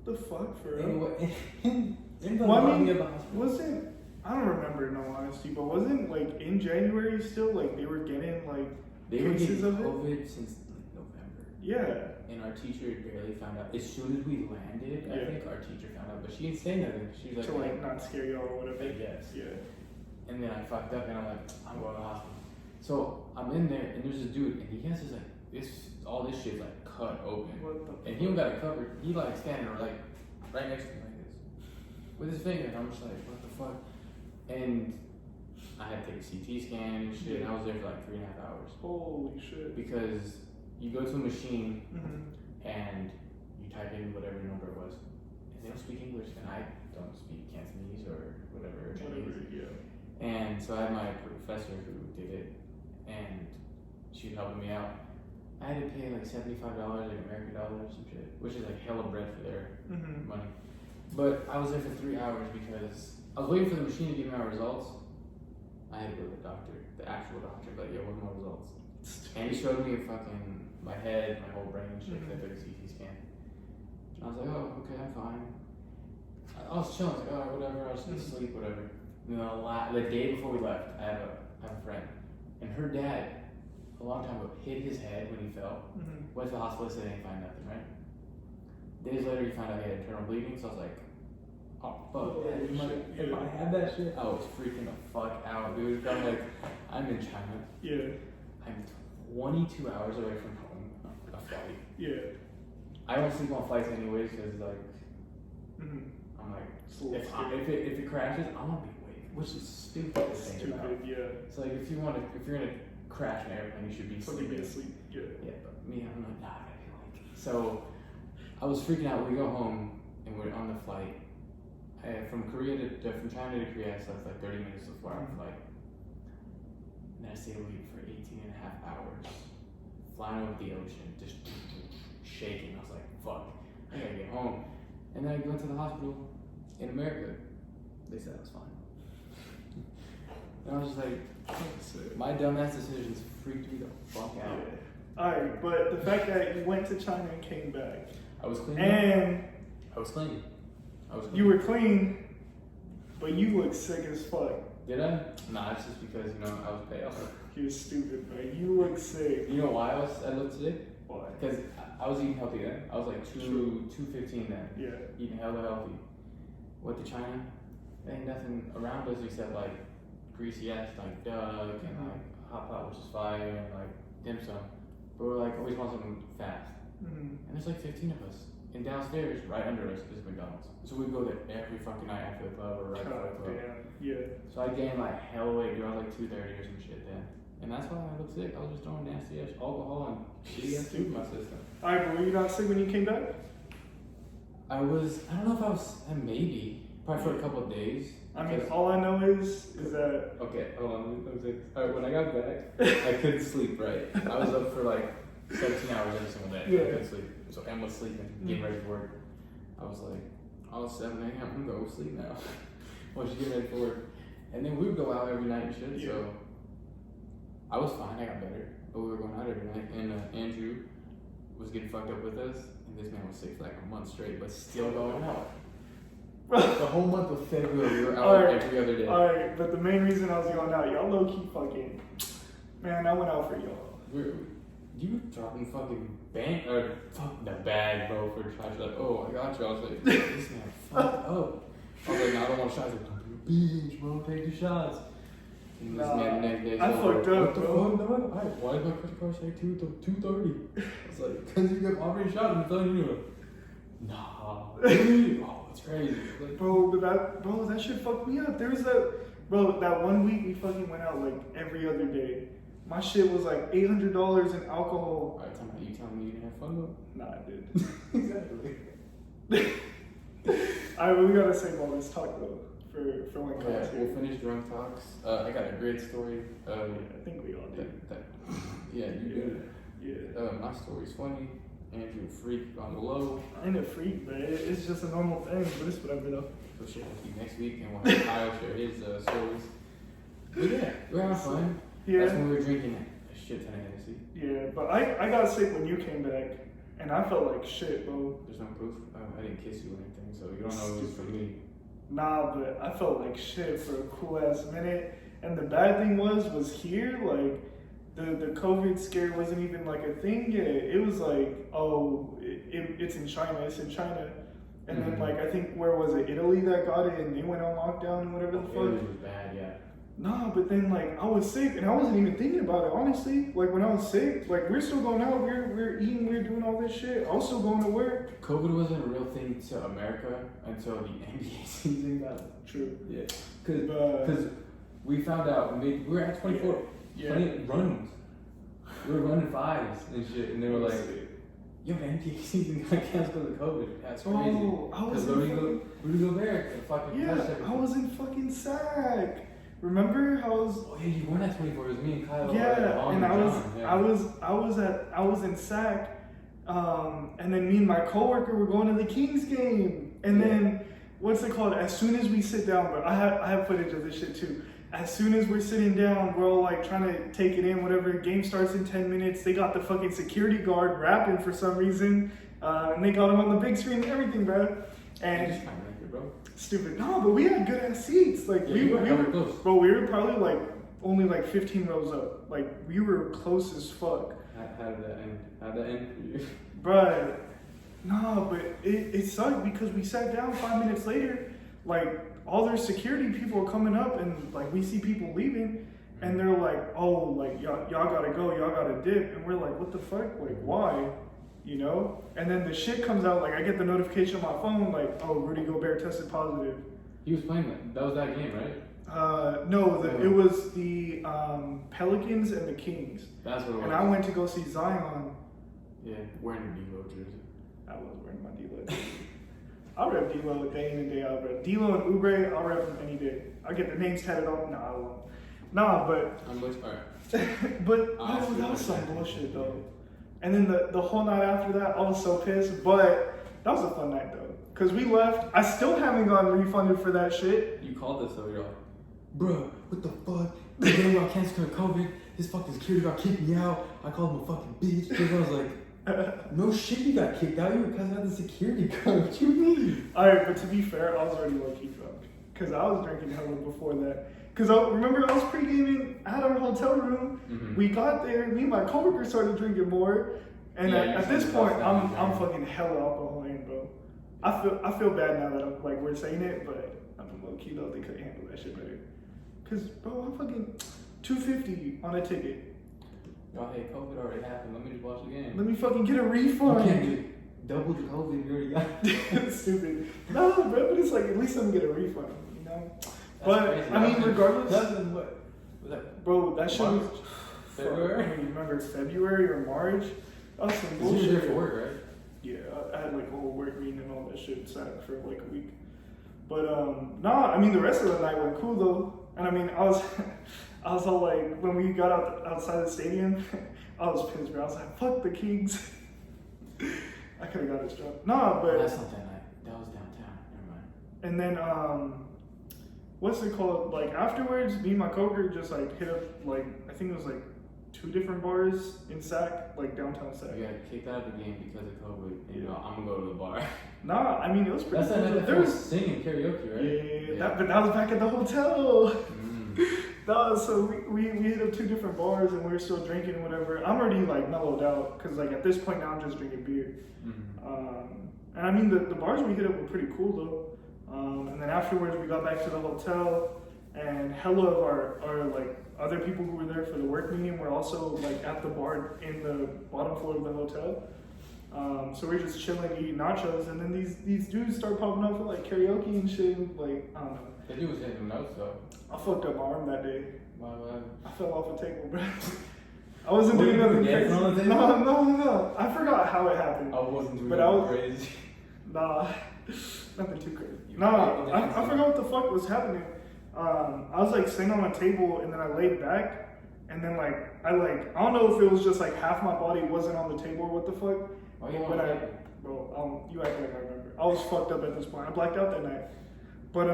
The fuck, for real? In the Well, I lobby mean, of the hospital. wasn't, I don't remember in all honesty, but wasn't like in January still, like they were getting like They were cases getting of it? COVID since like November. Yeah. And our teacher barely found out. As soon as we landed, I think our teacher found out, but she didn't say nothing. She was To like, like not scare y'all or whatever. I guess. Yeah. And then I fucked up, and I'm like, I'm going to the hospital. So I'm in there, and there's this dude, and he has this like all this shit like cut open, What the and he don't got it covered. He like standing like right next to me like this with his finger, and I'm just like, what the fuck? And I had to take a CT scan and shit, and I was there for like 3.5 hours. Holy shit. Because you go to a machine and you type in whatever number it was, and they don't speak English, and I don't speak Cantonese or whatever. Chinese. Yeah. And so I had my professor who did it, and she was helping me out. I had to pay like $75 like American dollars or some shit, which is like hella bread for their money. But I was there for 3 hours because I was waiting for the machine to give me my results. I had to go to the doctor, the actual doctor, like, yo, what are my results? And he showed me my head, my whole brain and shit, because I took a CT scan. And I was like, oh, okay, I'm fine. I was chilling, I was like, oh, whatever, I was just asleep, whatever. And then the day before we left, I have a friend and her dad, a long time ago, hit his head when he fell. Mhm. Went to the hospital, said they didn't find nothing, right? Days later, he found out he had internal bleeding, so I was like, oh, fuck that. If I had that shit, I was freaking the fuck out, dude. I'm like, I'm in China. Yeah. I'm 22 hours away from home. A flight. Yeah. I don't sleep on flights anyways, because, like, Mhm. I'm like, It's a little if it crashes, I'm gonna be awake, which is stupid to think about. Stupid. Yeah. It's like, if you're gonna crash an airplane, you should be Something sleeping. be asleep. Yeah. Yeah, but me, I'm like, nah, I gotta be awake. So, I was freaking out. We go home, and we're on the flight. From China to Korea, so it's like 30 minutes to 4 hour flight. And then I stayed awake for 18 and a half hours, flying over the ocean, just shaking. I was like, fuck, I gotta get home. And then I went to the hospital in America. They said I was fine. And I was just like, my dumbass decisions freaked me the fuck out. Yeah. Alright, but the fact that you went to China and came back, I was clean. and I was clean. you were clean, but you look sick as fuck. Did I? Nah, it's just because, you know, I was pale. You're stupid, man. You look sick. You know why I looked sick? Why? Because I was eating healthy then. I was like 215 then. Yeah. Eating hella healthy. Went to China. There ain't nothing around us except like greasy ass like duck and like hot pot, which is fire, and like dim sum. But we're like always want something fast. Mhm. And there's like 15 of us. And downstairs, right under us, is McDonald's. So we go there every fucking night after the club or right before the God club. damn. Yeah. So I gained like hell weight, dude. I was like 230 or some shit then. And that's why I looked sick. I was just throwing nasty ass alcohol and shitty ass food in my system. Alright, but were you not sick when you came back? I don't know if I was, maybe. Probably for a couple of days. I mean, Because- all I know is that Okay, hold on. Let me say this. Alright, when I got back, I couldn't sleep, right? I was up for like 17 hours every single day. Yeah. I couldn't sleep. So Em was sleeping, getting ready for work. I was like, oh, it's 7 a.m. I'm gonna go sleep now. While she's getting ready for work. And then we would go out every night and shit, Yeah. so I was fine, I got better. But we were going out every night. And Andrew was getting fucked up with us. And this man was sick for like a month straight, but still going out. The whole month of February, we were out Alright. every other day. alright, but the main reason I was going out, y'all low key fucking, man, I went out for y'all. You were dropping fucking fuck the bag, bro, for trash. Like, oh, I got you. I was like, this man fucked up. I was like, no, I don't want shots. Like, don't be a bitch, bro. Take the shots. And this Nah, man the next day, I said, fucked up, what the bro. fuck, dog? Why did my credit card say 230? I was like, because you got already shot. I'm telling you. Nah. Really? Oh, it's crazy. Like, Bro, but that shit fucked me up. There was that 1 week we fucking went out like every other day. My shit was like $800 in alcohol. alright, you telling me you didn't have fun though? Nah, I did. Exactly. Alright, but we gotta save all this talk though for when Okay, Kyle's we'll here. finish drunk talks. I got a great story. I think we all did. Yeah, you did. Yeah. My story's funny. Andrew freak on the low. I ain't a freak, but it's just a normal thing. But it's whatever though. We'll share with you next week, and we'll have Kyle share his stories. But yeah, we're having fun. Yeah. That's when we were drinking a shit ton of Hennessy. Yeah, but I got sick when you came back, and I felt like shit, bro. There's no proof. I didn't kiss you or anything, so you don't know it was from me. Nah, but I felt like shit for a cool ass minute. And the bad thing was here, like, the COVID scare wasn't even like a thing yet. It was like, oh, it's in China, it's in China. And then, like, I think, where was it? Italy that got it, and they went on lockdown and whatever the It fuck. was bad, yeah. Nah, but then, like, I was sick, and I wasn't even thinking about it, honestly. Like, when I was sick, like, we're still going out, we're eating, we're doing all this shit. I was still going to work. COVID wasn't a real thing to America until the NBA season got. True. Yeah, because we found out we were at 24 Yeah. 20 runs. We were running fives and shit, and they were like, yo, the NBA season got canceled because of COVID. That's crazy. Oh, I was Because in Rudy Gobert fucking touched Yeah, everything. I was in fucking SAC. Remember how I was? Oh, yeah, you weren't at 24. It was me and Kyle. Yeah, and Yeah. I was in SAC, and then me and my coworker were going to the Kings game, and then what's it called? As soon as we sit down, but I have footage of this shit too. As soon as we're sitting down, we're all like trying to take it in. Whatever, game starts in 10 minutes. They got the fucking security guard rapping for some reason, and they got him on the big screen and everything, bro. And just kind of like it, bro. stupid. No, but we had good ass seats. Like Yeah, we you were were hella close. bro, we were probably like only like 15 rows up. Like we were close as fuck. How did that end? How'd that end for you? Bruh, no, but it sucked because we sat down 5 minutes later, like all their security people are coming up and like we see people leaving and they're like, oh, like y'all gotta go, y'all gotta dip. And we're like, what the fuck? Like why? You know? And then the shit comes out, like I get the notification on my phone, like, oh, Rudy Gobert tested positive. He was playing that. That was that game, right? No, it was the Pelicans and the Kings. That's what it was. And I went to go see Zion. Yeah, wearing your D-Lo jersey. I was wearing my D-Lo jersey. I'll rep D-Lo day in and day out, bro. D-Lo and Oubre, I'll rep them any day. I'll get the names tatted on. Nah, I won't. Nah, but... Alright. but that was some bullshit, though. And then the whole night after that, I was so pissed. But that was a fun night, though. Because we left. I still haven't gotten refunded for that shit. You called us, though, you're like, Bro, what the fuck? The game got canceled because of COVID. His fucking security got kicked me out. I called him a fucking bitch. Because I was like, no shit, you got kicked out. You were because of the security guard. What you mean? Alright, but to be fair, I was already low-key drunk. Because I was drinking hella before that. Because remember, I was pre-gaming at our hotel room. mm-hmm. We got there, me and my coworker started drinking more. And Yeah, at this point, I'm drinking. fucking hella alcohol in, bro. I feel bad now that I'm, like, we're saying it, but I'm low-key though, they couldn't handle that shit better. Because, bro, I'm fucking $250 on a ticket. Y'all, hey, COVID already happened. Let me just watch the game. Let me fucking get a You refund. can't get double the COVID you already got. Stupid. No, bro, but it's like, at least I'm gonna get a refund, you know? But, crazy. I mean, regardless, That's what? Was that? bro, that shit was... March? February? I don't even remember, February or March? That was some Because you were there bullshit. for work, right? Yeah, I had like a whole work meeting and all that shit sat for like a week. But nah, I mean the rest of the night went cool though. And I mean I was all like when we got outside the stadium, I was pissed, bro. I was like, fuck the Kings. I could have got us drunk. Nah, but That's not that night. That was downtown. Never mind. and then what's it called? Like afterwards, me and my coworker just like hit up like I think it was like 2 different bars in Sac, like downtown Sac. You got kicked out of the game because of COVID. And you know, I'm gonna go to the bar. Nah, I mean it was pretty That's that cool. night that There they was was singing karaoke, right? Yeah, but that was back at the hotel. Mm. So we hit up 2 different bars and we were still drinking and whatever. I'm already like mellowed out because like at this point now I'm just drinking beer. Mm. And I mean the bars we hit up were pretty cool though. And then afterwards we got back to the hotel and hella of our like other people who were there for the work meeting were also like at the bar in the bottom floor of the hotel. So we're just chilling, eating nachos, and then these dudes start popping up for like karaoke and shit. Like I don't know. The dude was hitting notes though. I fucked up my arm that day. Why? I fell off a table, bro. I wasn't What, doing you were nothing dancing crazy. on the table? No. I forgot how it happened. I wasn't doing But I was- crazy. Nah, nothing too crazy. You Nah, were I dancing. forgot what the fuck was happening. I was like sitting on a table and then I laid back and then like I don't know if it was just like half my body wasn't on the table or what the fuck. Why you But on bro, you act like I remember. I was fucked up at this point. I blacked out that night. But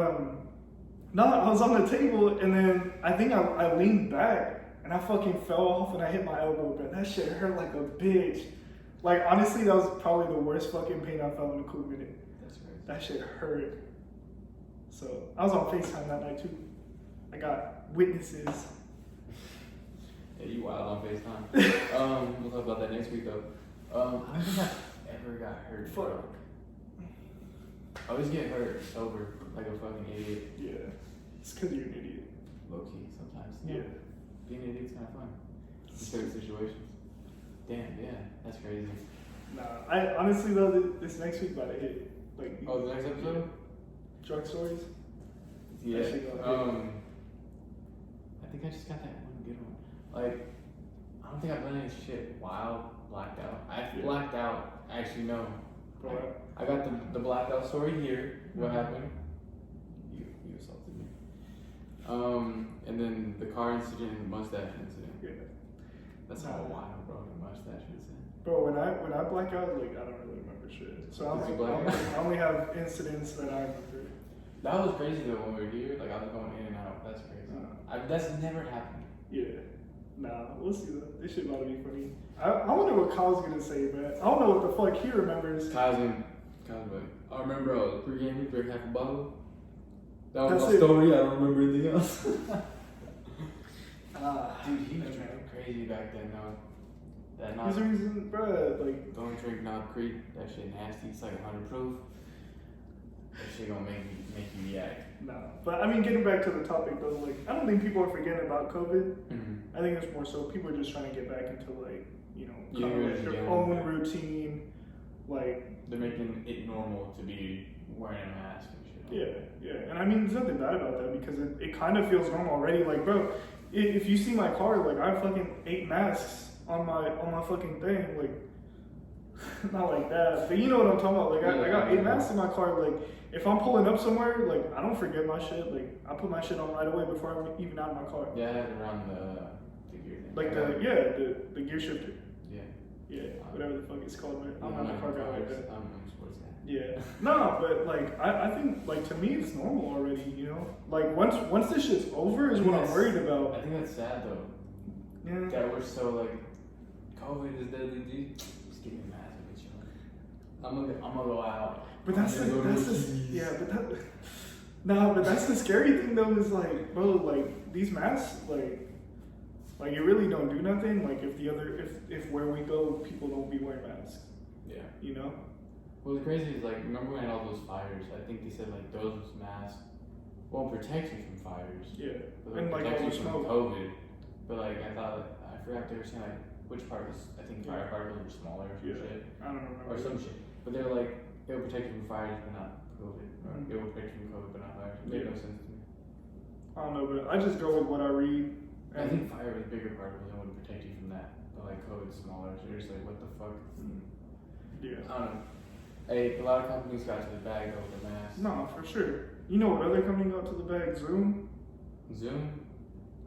no, I was on the table and then I think I leaned back and I fucking fell off and I hit my elbow, but that shit hurt like a bitch. Like honestly, that was probably the worst fucking pain I felt in a cool minute. That's crazy. That shit hurt. So I was on FaceTime that night too. I got witnesses. Yeah, you wild on FaceTime. We'll talk about that next week though. I don't think I've ever got hurt Fuck. drunk. I always get hurt sober, like a fucking idiot. Yeah, it's because you're an idiot. Low key sometimes. Yeah. Being an idiot's kind of fun in certain situations. Damn, yeah, that's crazy. Nah, I honestly though this next week about to hit. Like Oh, the next episode? drug stories. Yeah. That shit gonna hit. I think I just got that one good one. Like, I don't think I've done any shit wild, blacked out. I Yeah. blacked out. Actually, no. Bro, I got the blackout story here. What Mhm. happened? You assaulted me. And then the car incident and the mustache incident. yeah. That's Nah. how wild, bro. The mustache incident. Bro, when I black out, like I don't really remember shit. So Did you black out? I only have incidents that I remember. That was crazy though when we were here. Like I was going in and out. That's crazy. That's never happened. Yeah. Nah, we'll see though. This shit about to be funny. I wonder what Kyle's gonna say, man. I don't know what the fuck he remembers. Kyle's like, I remember pregame we drank half a bottle. That was That's my it. story. I don't remember anything else. Dude, he was drinking crazy back then, though. That There's a not reason, bro. Like, don't drink Knob Creek. That shit nasty. It's like 100 proof. That shit gonna make you react. no. But I mean, getting back to the topic though, like, I don't think people are forgetting about COVID. Mm-hmm. I think it's more so people are just trying to get back into like, you know, Yeah, kind of like yeah, their yeah. own routine. Like, They're making it normal to be wearing a mask and shit. yeah. And I mean, there's nothing bad about that because it kind of feels normal already. Like, bro, if you see my car, like, I have fucking 8 masks on my fucking thing. Like, not like that, but you know what I'm talking about. Like, I got 8 masks in my car. Like, if I'm pulling up somewhere, like, I don't forget my shit. Like, I put my shit on right away before I'm even out of my car. Yeah, I had it around the gear thing. Like the gear shifter. Yeah. Whatever the fuck it's called. Right? I'm not a car guy like that. I'm a sports guy. Yeah. No, but like I think like to me it's normal already, you know? Like once this shit's over is what I'm worried I about. think that's sad though. Yeah. That we're so like, COVID is deadly, dude. Just give me a mask and chill. I'm gonna go out. But that's I'm gonna go to the Ricky's. yeah, but that no, but that's the scary thing though is like, bro, like these masks, like you really don't do nothing. Like if where we go people don't be wearing masks, Yeah. you know? What's crazy is like, remember when all those fires? I think they said like those masks won't protect you from fires, Yeah. but And, they'll like, protect all you the from smoke. COVID. But like I forgot they were saying like which particles. I think fire particles were smaller or some Yeah. shit I don't remember. or some shit. But they're like it'll protect you from fires but not COVID. Or Mhm. it will protect you from COVID but not fires. It made no sense to me. I don't know, but I just go with what I read. I think fire was bigger particles and would protect you from that. But like COVID's smaller, so you're just like, what the fuck? Yeah. I don't know. Hey, a lot of companies got to the bag though with the masks. No, for sure. You know what other company got to the bag? Zoom. Zoom?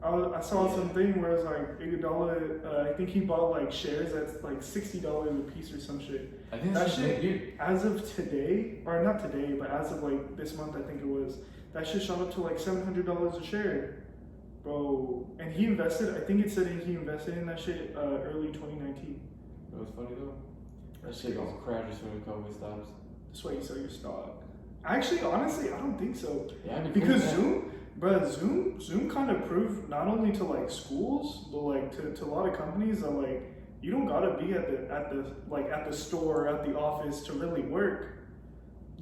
I saw something where it's like $80. I think he bought like shares that's like $60 a piece or some shit. I think That that's shit- shit. As of today, or not today, but as of like this month, I think it was. That shit shot up to like $700 a share, bro. And he invested. I think it said he invested in that shit early 2019. It was funny though. That shit gonna crash as soon as COVID stops. That's why you sell your stock. Actually, honestly, I don't think so. Yeah, Because Zoom kind of proved not only to like schools, but like to a lot of companies that like you don't gotta be at the store, at the office to really work.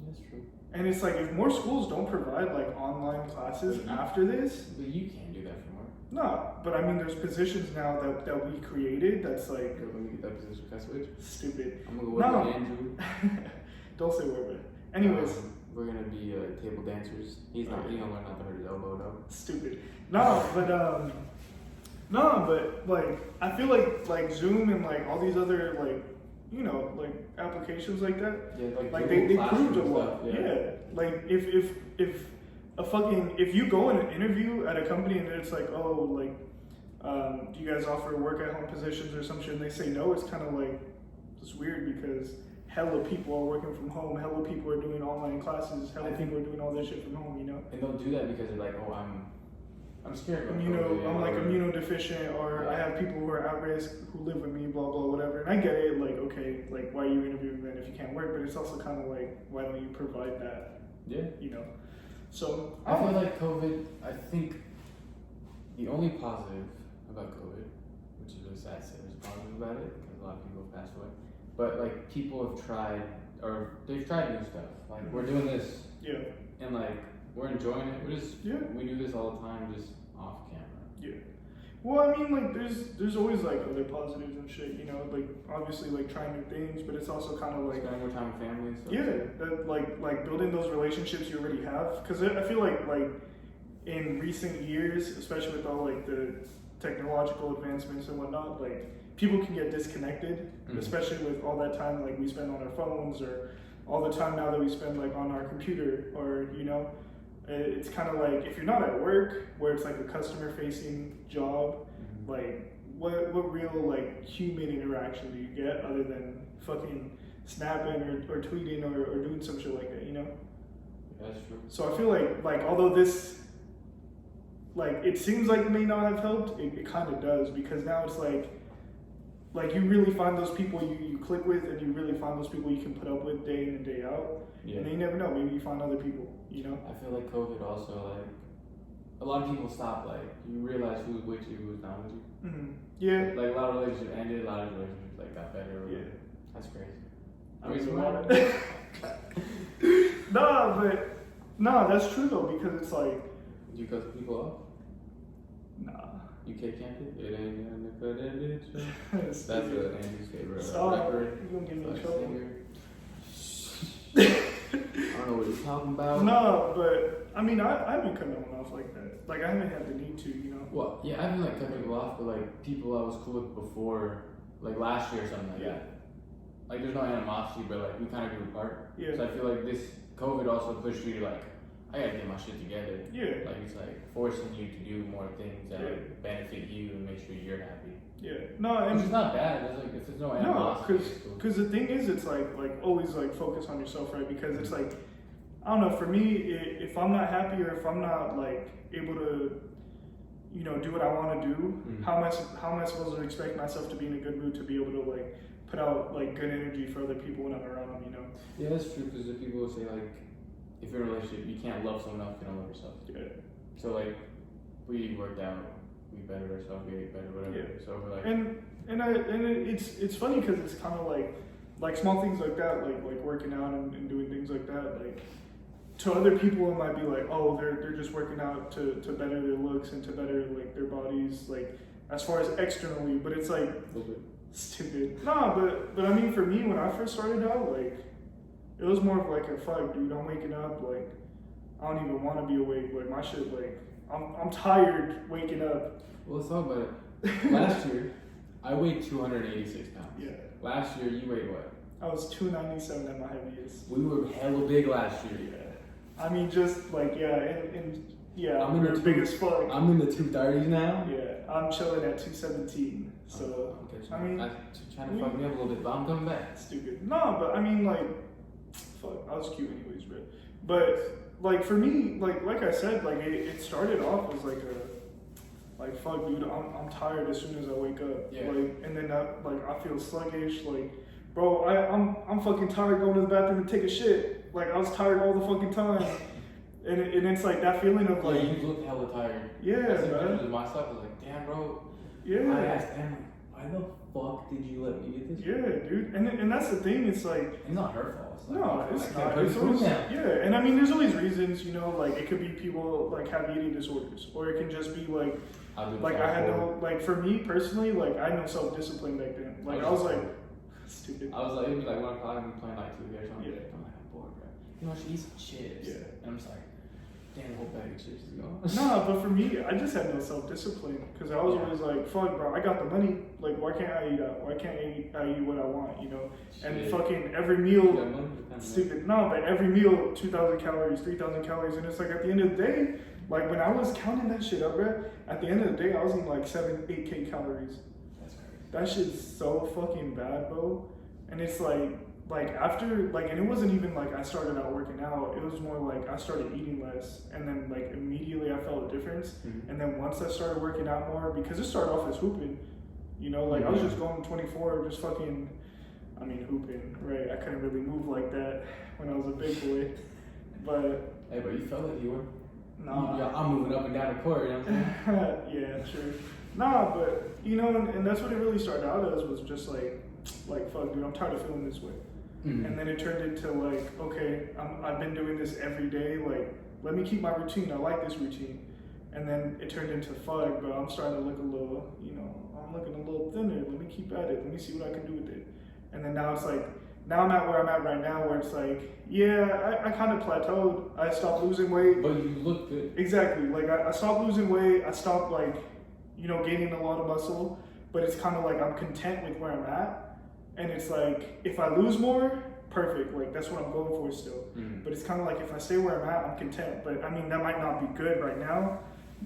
That's true. And it's like if more schools don't provide like online classes after this, But you can't do that from work. no. But I mean, there's positions now that we created that's like Let me get that position. Can I switch? stupid. I'm gonna go No. with Andrew. Don't say word, but anyways. We're gonna be table dancers. He's not. He don't learn not to hurt his elbow though. Stupid. No, but like I feel like Zoom and like all these other like you know like applications like that, Yeah, like Google they Classroom proved a and lot. stuff, Yeah. Like if you go in an interview at a company and it's like oh like do you guys offer work at home positions or some shit and they say no, it's kind of like it's weird because hella people are working from home, hella people are doing online classes, hella people are doing all this shit from home, you know. And they'll do that because they're like, oh, I'm scared. Of I'm like or- immunodeficient, or I have people who are at risk who live with me, blah blah whatever. And I get it, like okay, like why are you interviewing then if you can't work? But it's also kind of like why don't you provide that, Yeah. you know? So I feel like COVID. I think the only positive about COVID, which is really sad to say, there's a positive about it because a lot of people have passed away. But like people have tried, or they've tried new stuff. Like we're doing this, yeah, and like we're enjoying it. Yeah. We do this all the time, just off camera. yeah. Well, I mean, like there's always like other positives and shit, you know, like obviously like trying new things, but it's also kind of like Spending more time with family. And stuff. yeah, that like building those relationships you already have. Because I feel like in recent years, especially with all like the technological advancements and whatnot, like people can get disconnected, Mhm. especially with all that time like we spend on our phones or all the time now that we spend like on our computer or you know. It's kind of like if you're not at work, where it's like a customer-facing job, Mhm. like what real like human interaction do you get other than fucking snapping or tweeting or doing some shit like that, you know? That's true. So I feel like although this like it seems like it may not have helped, it kind of does because now it's like you really find those people you click with and you really find those people you can put up with day in and day out. Yeah. And then you never know, maybe you find other people, you know? I feel like COVID also like a lot of people stop. Like you realize who's with you, who's not with you. Mm-hmm. Yeah. Like a lot of relationships ended, a lot of relationships like got better. Or Yeah. That's crazy. I mean, Reason a why? lot Nah, that's true though, because it's like, Do you cut people off? nah. You kick camp it? It ain't gonna cut it, bitch. That's Stupid. Andy's favorite Stop. rapper. You're gonna get me in Like trouble. singer. I don't know what you're talking about. No, but I mean, I haven't cut no one off like that. Like, I haven't had the need to, you know? Well, yeah, I haven't like cut people off, but like people I was cool with before, like last year or something like Yeah. that. Like there's no animosity, but like we kind of grew apart. Yeah. So I feel like this COVID also pushed you to like, I gotta get my shit together. Yeah. Like it's like forcing you to do more things that Yeah. like benefit you and make sure you're happy. Yeah. No, Which is and not bad. It's like if there's no no, animosity, it's cool. because the thing is, it's like always like focus on yourself, right? Because it's like, I don't know, for me, if I'm not happy or if I'm not like able to, you know, do what I want to do, Mhm. how am I supposed to expect myself to be in a good mood to be able to like put out like good energy for other people when I'm around them, you know? Yeah, that's true. Because if people say like, if you're in a relationship, you can't love someone else if you don't love yourself. Yeah. So like, we worked out, we bettered ourselves, we ate better, whatever. Yeah. So we're like, It's funny because it's kind of like small things like that, like working out and doing things like that. Like to other people, it might be like, oh, they're just working out to better their looks and to better like their bodies, like as far as externally. But it's like a little bit. stupid. Nah, but I mean, for me, when I first started out, like it was more of like a fuck, dude. I'm waking up like I don't even want to be awake. Like my shit, like I'm tired waking up. Well, let's talk about it. Last year, I weighed 286 pounds. Yeah. Last year, you weighed what? I was 297 at my heaviest. We were hella big last year. Yeah. I mean, just like, yeah, and yeah, I'm in we're the big as fuck. I'm in the 230s now. Yeah, I'm chilling at 217. So, Okay, I mean, that's trying to fuck me up a little bit, but I'm coming back. stupid. No, but I mean, like, fuck, I was cute anyways, bro. But, like, for me, like I said, like, it started off as like fuck, dude, I'm tired as soon as I wake up. Yeah. Like, and then I feel sluggish. Like, bro, I'm fucking tired going to the bathroom to take a shit. Like, I was tired all the fucking time. And it's like that feeling of like, Yeah, you look hella tired. yeah, I see man. pictures of myself. I was like, damn, bro. I Yeah, asked Emma, why the fuck did you let me get this? yeah, dude. And that's the thing. It's like, It's not her fault. It's like, no, I it's can't not. put It's food always, down. yeah, and I mean, there's always reasons, you know. Like it could be people like have eating disorders, or it can just be like I'll do I had no, like for me personally, like I had no self-discipline back then. Like I was like, stupid. I was like, it'd be like 1 o'clock and playing like 2 or something. Yeah. I'm like, I'm bored, bro. You know, she eats some chips. Yeah. And I'm just like, damn, the whole bag of chips is gone. No, but for me, I just had no self-discipline because I was Yeah. always like, fuck, bro, I got the money. Like, why can't I eat out? Why can't I eat what I want? You know? And Shit. fucking every You meal. got money, you got money. Stupid. No, but every meal, 2,000 calories, 3,000 calories, and it's like at the end of the day, like when I was counting that shit up, bro, at the end of the day, I was eating like 8K calories. That's crazy. That shit's so fucking bad, bro. And it's like after, like, and it wasn't even like I started out working out, it was more like I started eating less, and then like immediately I felt a difference. Mhm. And then once I started working out more, because it started off as hooping, you know, like I was just going 24, just fucking, I mean, hooping, right? I couldn't really move like that when I was a big boy. But, Hey, but you felt like you were. nah. Yeah, I'm moving up and down the court, you know what I'm saying? Yeah, sure. Nah, but, you know, and that's what it really started out as, was just like, fuck, dude, I'm tired of feeling this way. Mhm. And then it turned into like, okay, I've been doing this every day. Like, let me keep my routine. I like this routine. And then it turned into fuck, bro. I'm starting to look a little, you know, I'm looking a little thinner. Let me keep at it. Let me see what I can do with it. And then now it's like, now I'm at where I'm at right now, where it's like, yeah, I kind of plateaued. I stopped losing weight. But you look good. Exactly. Like I stopped losing weight. I stopped like, you know, gaining a lot of muscle. But it's kind of like I'm content with where I'm at. And it's like, if I lose more, perfect. Like, that's what I'm going for still. Mhm. But it's kind of like, if I stay where I'm at, I'm content. But, I mean, that might not be good right now.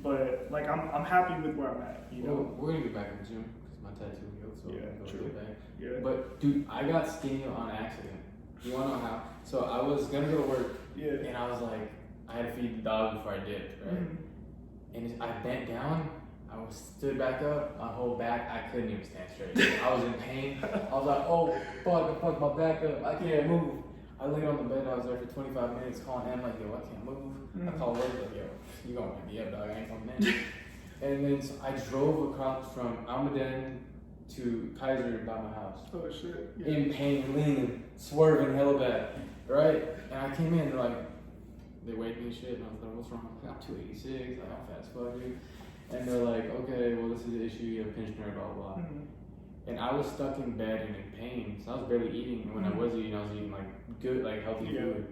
But, like, I'm happy with where I'm at, you know? Well, we're gonna get back in the gym because my tattoo healed, so Yeah, we'll true. get back. Yeah. But dude, I got skinny on accident. You wanna know how? So I was gonna go to work, Yeah. and I was like, I had to feed the dog before I dipped, right? Mhm. And I bent down. I was stood back up. My whole back, I couldn't even stand straight. I was in pain. I was like, oh fuck, I fucked my back up. I can't move. I laid on the bed. I was there for 25 minutes calling Em like, yo, I can't move. I called work like, yo, you gonna wake me up, dog? I ain't coming in. And then so I drove across from Almaden to Kaiser by my house. Oh shit. Yeah. In pain, leaning, swerving hella bad, right? And I came in, they're like, they weighed me and shit, and I was like, what's wrong? I'm like, I'm 286, like, I'm fat as fuck, dude. And they're like, okay, well, this is the issue, you have pinch nerve, blah, blah, blah. And I was stuck in bed and in pain, so I was barely eating. And when I was eating like good, like healthy food.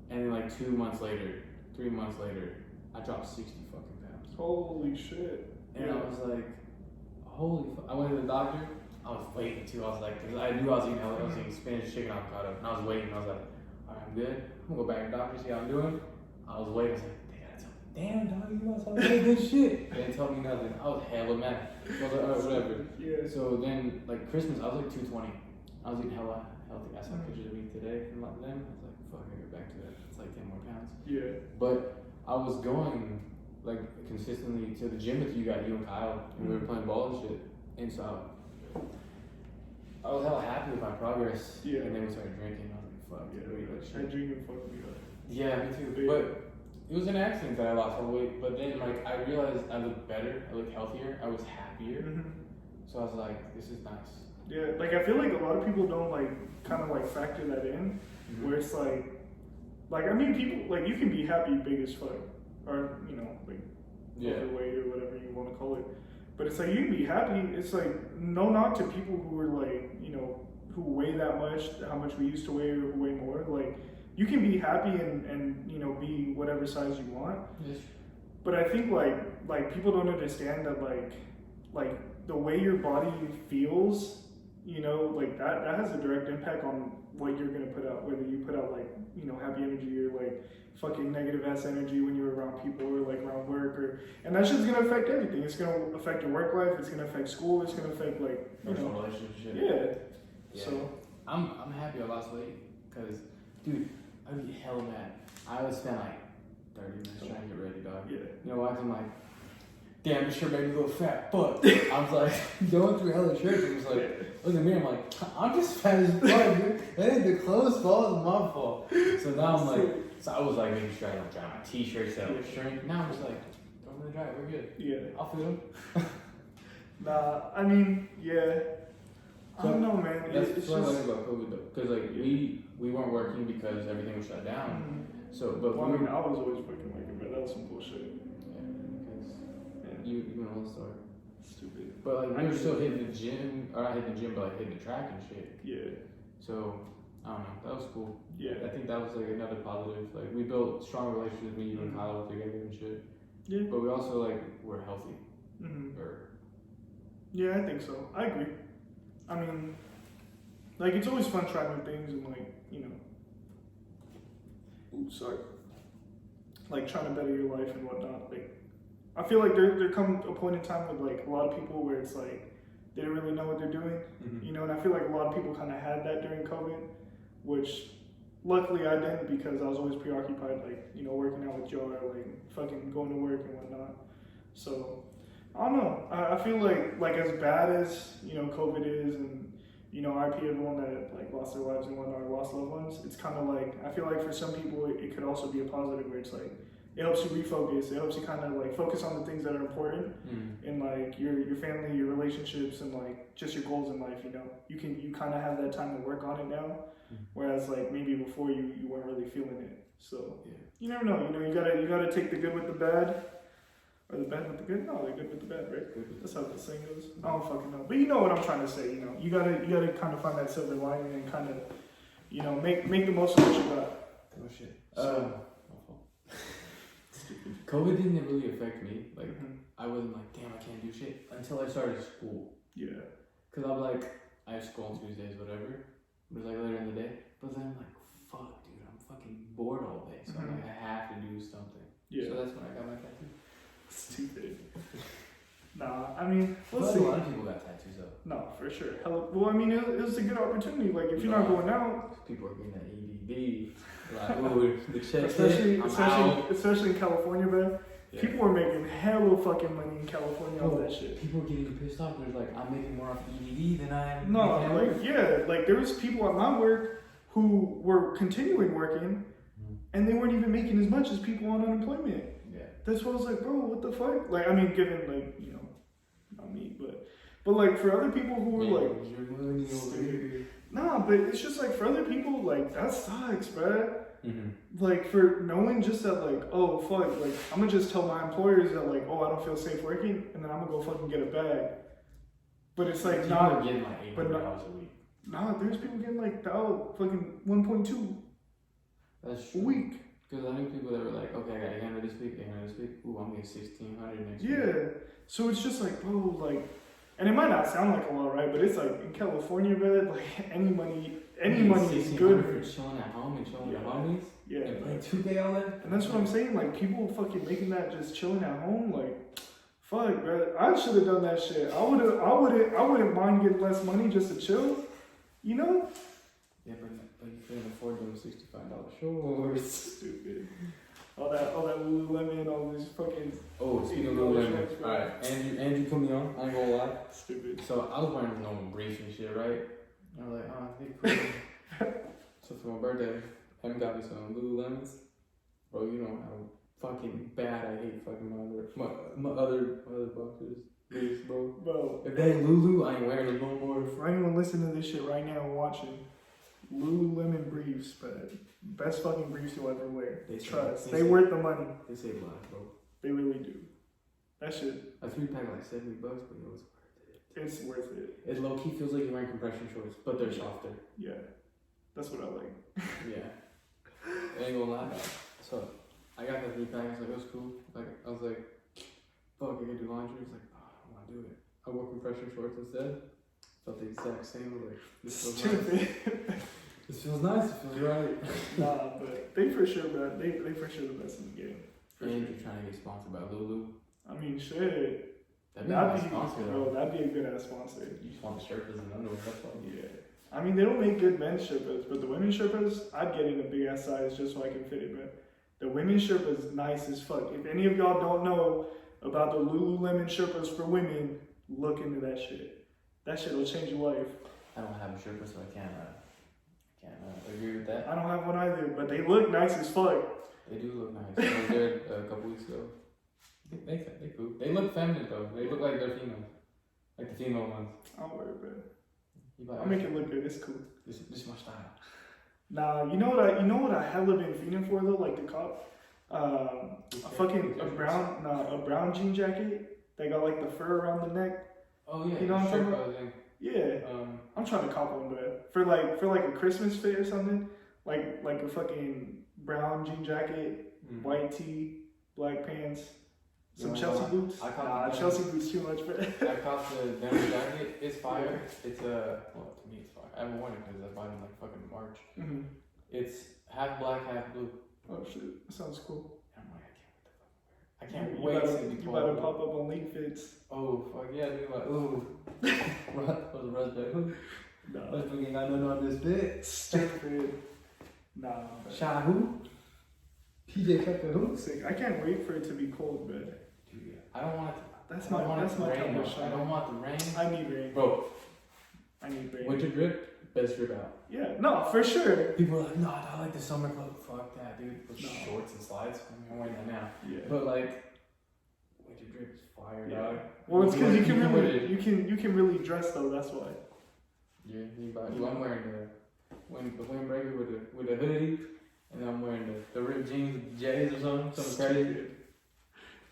And then like 2 months later, 3 months later, I dropped 60 fucking pounds. Holy shit. And I was like, holy fuck. I went to the doctor. I was waiting too. I was like, because I knew I was eating spinach, chicken, avocado. And I was waiting. I was like, all right, I'm good. I'm gonna go back to the doctor, see how I'm doing. I was waiting. I was like, they gotta tell me, damn, dog, you must have really good shit. They didn't tell me nothing. I was hella mad. I was like, all right, whatever. Yeah. So then, like Christmas, I was like 220. I was eating hella healthy. I saw pictures of me today from then. I was like, fuck, I gotta go back to that. It's like 10 more pounds. Yeah. But I was going like consistently to the gym with you guys, you and Kyle, and we were playing ball and shit. And so I was hella happy with my progress. Yeah. And then we started drinking. I was like, fuck, Yeah. dude, like That shit. drinking fucked me up. Yeah, me too. Big. But it was an accident that I lost all the weight. But then like I realized I looked better, I looked healthier, I was happier. So I was like, this is nice. Yeah, like I feel like a lot of people don't like kind of like factor that in, where it's like I mean, people like you can be happy big as fuck, or you know like overweight or whatever you want to call it, but it's like you can be happy. It's like no knock to people who are like who weigh that much, how much we used to weigh or who weigh more. Like you can be happy and be whatever size you want. Yes. But I think like people don't understand that like the way your body feels, like that has a direct impact on what you're gonna put out. Whether you put out like happy energy or like fucking negative ass energy when you're around people or like around work and that's just gonna affect everything. It's gonna affect your work life. It's gonna affect school. It's gonna affect like personal relationship. Yeah. So I'm happy I lost weight because dude, I'd be hella mad. I would spend like 30 minutes trying to get ready, dog. Yeah. You know why? 'Cause I'm like, damn, this shirt made me a little fat, but I was like going through hella shirts and was like, look at me, I'm like, I'm just fat as fuck, dude. That ain't the clothes fault, it's my fault. So now I'm like, so I was like making sure I like dry my t-shirts that would shrink. Now I'm just like, throw them in the dryer, we're good. Yeah. I'll fit them. Nah, I mean, yeah. I don't know, man. That's It's what I just like about COVID though, because like we weren't working because everything was shut down. So, but well, I mean, I was always fucking working, but that was some bullshit. because you know the story. Stupid. But like we were still hitting the gym, or not hitting the gym, but like hitting the track and shit. Yeah. So I don't know, that was cool. Yeah. I think that was like another positive. Like we built strong relationships, me, you, and Kyle together and shit. Yeah. But we also like were healthy. Or Yeah, I think so. I agree. I mean, like it's always fun trying new things and like like trying to better your life and whatnot. Like I feel like there come a point in time with like a lot of people where it's like they don't really know what they're doing, and I feel like a lot of people kind of had that during COVID, which luckily I didn't because I was always preoccupied, like working out with Joe or like fucking going to work and whatnot. So I don't know. I feel like as bad as COVID is, and RIP everyone that like lost their lives and whatnot, or lost loved ones. It's kind of like I feel like for some people it could also be a positive where it's like it helps you refocus. It helps you kind of like focus on the things that are important in like your family, your relationships, and like just your goals in life. You kind of have that time to work on it now, whereas like maybe before you weren't really feeling it. So you never know. You gotta take the good with the bad. Or the bad with the good? No, they're good with the bad, right? That's how the saying goes. I don't fucking know. But you know what I'm trying to say, You gotta kind of find that silver lining and kind of, make the most of what you got. oh shit. So, COVID didn't really affect me. Like I wasn't like, damn, I can't do shit until I started school. Yeah. Cause I'm like, I have school on Tuesdays, whatever. It was like later in the day. But then I'm like, fuck, dude, I'm fucking bored all day. So I'm like, I have to do something. Yeah. So that's when I got my tattoo. Stupid. Nah, I mean, But let's a see. lot of people got tattoos though. No, for sure. Well, I mean, it was a good opportunity. Like, if you're not going out, People are getting that EDD. Like, ooh, the check especially in California, man. Yeah. People were making hella fucking money in California off that shit. People are getting pissed off. They're like, I'm making more off EDD than I am. No, making at like work. yeah, like there was people at my work who were continuing working, Mhm. and they weren't even making as much as people on unemployment. Yeah. That's why I was like, bro, what the fuck? Like, I mean, given like, you know, not me, but like for other people who were like, your money over here. nah, but it's just like for other people, like that sucks, bruh. Mm-hmm. Like for knowing just that, like, oh fuck, like I'm gonna just tell my employers that like, oh, I don't feel safe working, and then I'm gonna go fucking get a bag. But it's like, People nah, are getting like $800 a week. nah, there's people getting like fucking 1.2 That's a true. week. Because I knew people that were like, okay, I got 800 this week, 800 this week. Ooh, I'm getting 1600 next week. Yeah. So it's just like, bro, like, and it might not sound like a lot, right? But it's like in California, man, like any money is good. For chilling at home and chilling with Yeah. homies. Yeah. And playing 2K all day. And that's what I'm saying. Like people fucking making that just chilling at home, like, fuck, bro. I should have done that shit. I wouldn't mind getting less money just to chill. You know? Yeah, but you couldn't afford those $65 shorts. Stupid. All that Lululemon, all these fucking Oh, speaking of $80 Lululemon. shorts, bro. Alright, Andrew put me on. I ain't gonna lie. Stupid. So I was wearing this normal briefs and shit, right? And I was like, oh, they cool. So for my birthday, Em got me some Lululemons. Bro, you know how fucking bad I hate fucking my other boxers. Briefs, bro. Bro, If they ain't Lulu, I ain't wearing them no more. for anyone listening to this shit right now and watching, Lululemon briefs, but best fucking briefs you'll ever wear. They say- Trust. they They say- worth the money. They save lives, bro. They really do. That shit, A 3-pack like $70, but it was worth it. it's worth it. It low key feels like you're wearing compression shorts, but they're softer. Yeah. That's what I like. Yeah. I ain't gonna lie. So I got that 3-pack. I was like, it was cool. Like I was like, fuck, I can do laundry. I was like, oh, I want to do it. I wore compression shorts instead. Felt the exact same. I was like, this feels nice. Stupid. This feels nice. It feels right. Nah, but they for sure, bro. They for sure the best in the game. For And sure. you're trying to get sponsored by Lulu. I mean, shit. That'd be a nice That'd be, sponsor bro, though. that'd be a good ass sponsor. You just want the Sherpas and underwear. That's all. Yeah. I mean, they don't make good men's Sherpas, but the women's Sherpas, I'd get in a big ass size just so I can fit it, man. The women's Sherpas nice as fuck. If any of y'all don't know about the Lululemon Sherpas for women, look into that shit. That shit will change your life. I don't have a Sherpa, so I can't agree with that. I don't have one either, but they look nice as fuck. They do look nice. I was there a couple weeks ago. They cool. They look feminine though. They look like they're female. Like the female ones. I'll wear it, bro. You like, I'll make it look good. It's cool. This is my style. Nah, you know what I hella been feeling for though, like the cop, a brown jean jacket. They got like the fur around the neck. Oh yeah, You know what I'm talking about? Sherpa thing. Yeah, I'm trying to cop one, but for like a Christmas fit or something, like a fucking brown jean jacket, white tee, black pants, some You know Chelsea what? boots. I caught Nah, the- Chelsea boots too much, but I caught the denim jacket. It's fire. It's well, to me it's fire. I haven't worn it because I bought it in like fucking March. Mhm. It's half black, half blue. Oh shit, that sounds cool. I'm like, I can't You wait to better, be you cold. better pop up on League Fits. Oh fuck yeah, dude! Like, ooh, was Russ back? Nah, Russ ain't got nothing on this bit. stupid. Nah, but Shy who? PJ Tucker who? sick. I can't wait for it to be cold, but Dude, I don't want it. that's I don't want that's it to my rain. kind Though. of I shot. don't want the rain. I need rain. Bro, I need rain. winter drip, best drip out. Yeah, no, for sure. People are like, no, I like the summer clothes. Fuck that, dude. With No. shorts and slides. I mean, I'm wearing that now. Yeah. But like, winter drip is fire, Yeah. dog. Well, it's because you can wear really it. you can really dress though. That's why. Yeah, you buy. Well, I'm wearing the windbreaker with the hoodie, and I'm wearing the ripped jeans with the J's or something crazy.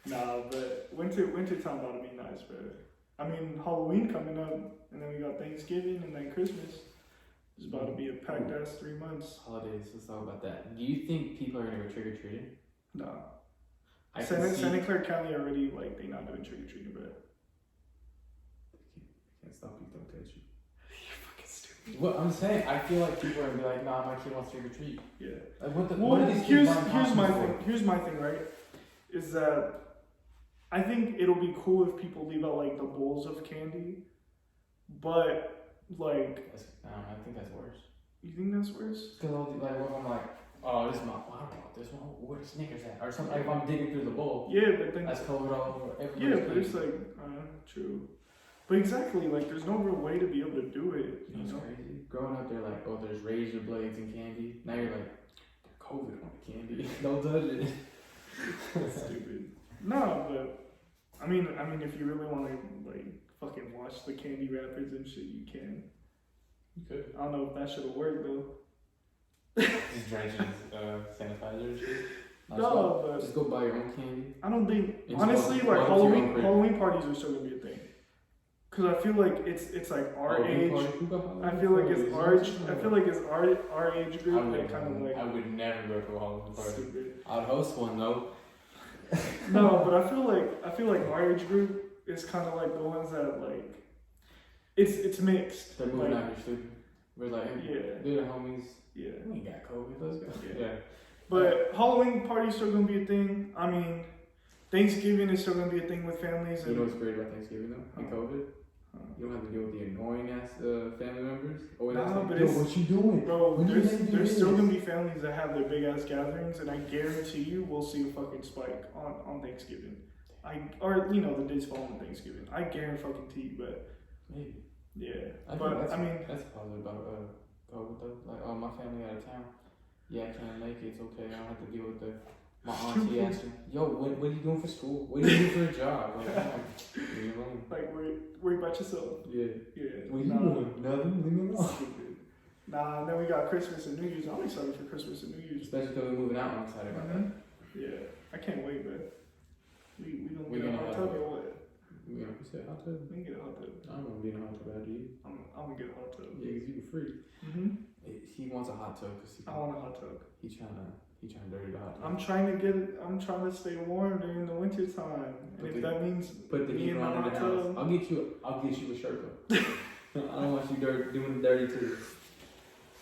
Nah, but winter time about to be nice, bro. I mean, Halloween coming up, and then we got Thanksgiving and then Christmas. It's about to be a packed ass 3 months. Holidays. Let's talk about that. Do you think people are gonna go trick or treating? Nah. I can see. Santa Clara County already like they not doing trick or treating, bro. Can't stop you. Don't touch you. You're fucking stupid. What I'm saying, I feel like people are gonna be like, nah, my kid wants to trick or treat. Yeah. Like, what the? Well, what are these kids here's buying my costumes for? thing. Here's my thing, right? Is that I think it'll be cool if people leave out like the bowls of candy, but like, I don't know. I think that's worse. you think that's worse? Because like, what if I'm like, oh, this is my, I don't know, this one, where the Snickers at, or something. Like if I'm digging through the bowl, Yeah, but then that's covered all over. yeah, everybody's but it's candy. like true. But exactly, like there's no real way to be able to do it. You know You what's know? crazy? growing up, they're like, oh, there's razor blades and candy. Now you're like, COVID on the candy. Don't touch it. Stupid. No, but I mean, if you really want to like fucking watch the candy wrappers and shit, you can. You could. I don't know if that should have worked though. Just drenching sanitizer and shit. No, but just go buy your own candy. I don't think It's honestly well, like well, it's your own Halloween parties are still gonna be a thing. Cause I feel like it's like our age. I feel like it's our age group that kind of like. I would never go to a Halloween party. Stupid. I'd host one though. No, but I feel like our age group is kind of like the ones that like. It's mixed. They're moving like, out here stupid. We're like, hey, Yeah. they're the homies. Yeah. We ain't got COVID. Let's go. Yeah. But Halloween party's still gonna be a thing. I mean, Thanksgiving is still gonna be a thing with families. You know what's great about Thanksgiving though? And COVID? Huh. You don't have to deal with the annoying ass family members. Nah, but Yo, it's, what you doing? bro, When you gonna do there's still this? gonna be families that have their big ass gatherings, and I guarantee you we'll see a fucking spike on Thanksgiving. Or you know the days following Thanksgiving. I guarantee you, but Maybe. yeah. I think But that's, I mean, that's positive about COVID though. Like, oh, my family out of town. Yeah, I can't make it. It's okay. I don't have to deal with my auntie asking, yo, what are you doing for school? What are you doing for a job? Like, leave me alone. like worry about yourself. Yeah. Yeah. What you Nah. doing? Nothing. Leave me alone. Stupid. Nah, and then we got Christmas and New Year's. I'm excited for Christmas and New Year's. Especially because we're moving out. I'm excited about that. Yeah, I can't wait, man. We gonna We get a gonna hot have tub or what? You know, you said hot tub. We can get a hot tub. I don't want to be in a hot tub after you. I'm gonna get a hot tub. Yeah, because you were free. He wants a hot tub because I want a hot tub. he trying to dirty the hot tub. I'm trying to stay warm during the winter time, and Put if the- that means Put the me heat in the on in hot the house. tub. I'll get you a shirt though. I don't want you doing dirty to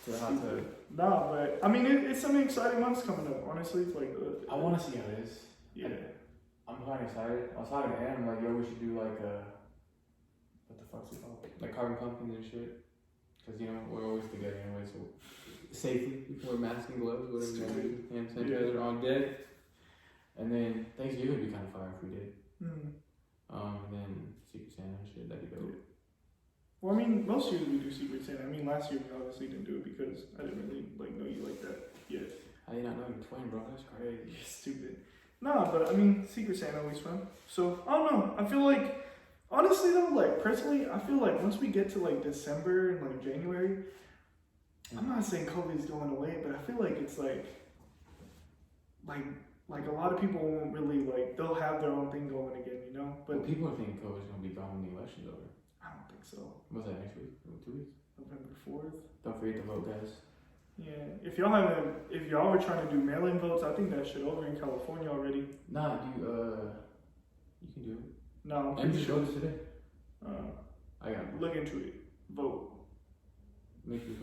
the hot tub. Nah, but I mean it's some exciting months coming up. Honestly, it's like I want to see how it is. yeah. I'm kind of excited. I was talking to Adam like, yo, we should do like what the fuck's it called? Like carbon pumpkins and shit. Because you know we're always together anyway, so safely you can wear masks and gloves, whatever you want to do. Hand sanitizer on deck. And then Thanksgiving would be kind of fire if we did. And then Secret Santa and shit, that'd be dope. Well, I mean, most years we do Secret Santa. I mean, last year we obviously didn't do it because I didn't really like know you like that yet. How do you not know you're twin, bro? That's crazy. You're stupid. No, but I mean, Secret Santa always fun. So I don't know. I feel like, honestly though, like personally, I feel like once we get to like December and like January, I'm not saying COVID's going away, but I feel like it's like a lot of people won't really like they'll have their own thing going again, you know. But But people are thinking COVID's gonna be gone when the election's over. I don't think so. What's that, next week? 2 weeks? November 4th. Don't forget to vote, guys. Yeah. If y'all were trying to do mail-in votes, I think that shit over in California already. Nah, you can do it. No, I'm And pretty just sure. voted today. I got it. Look into it. Vote. Make your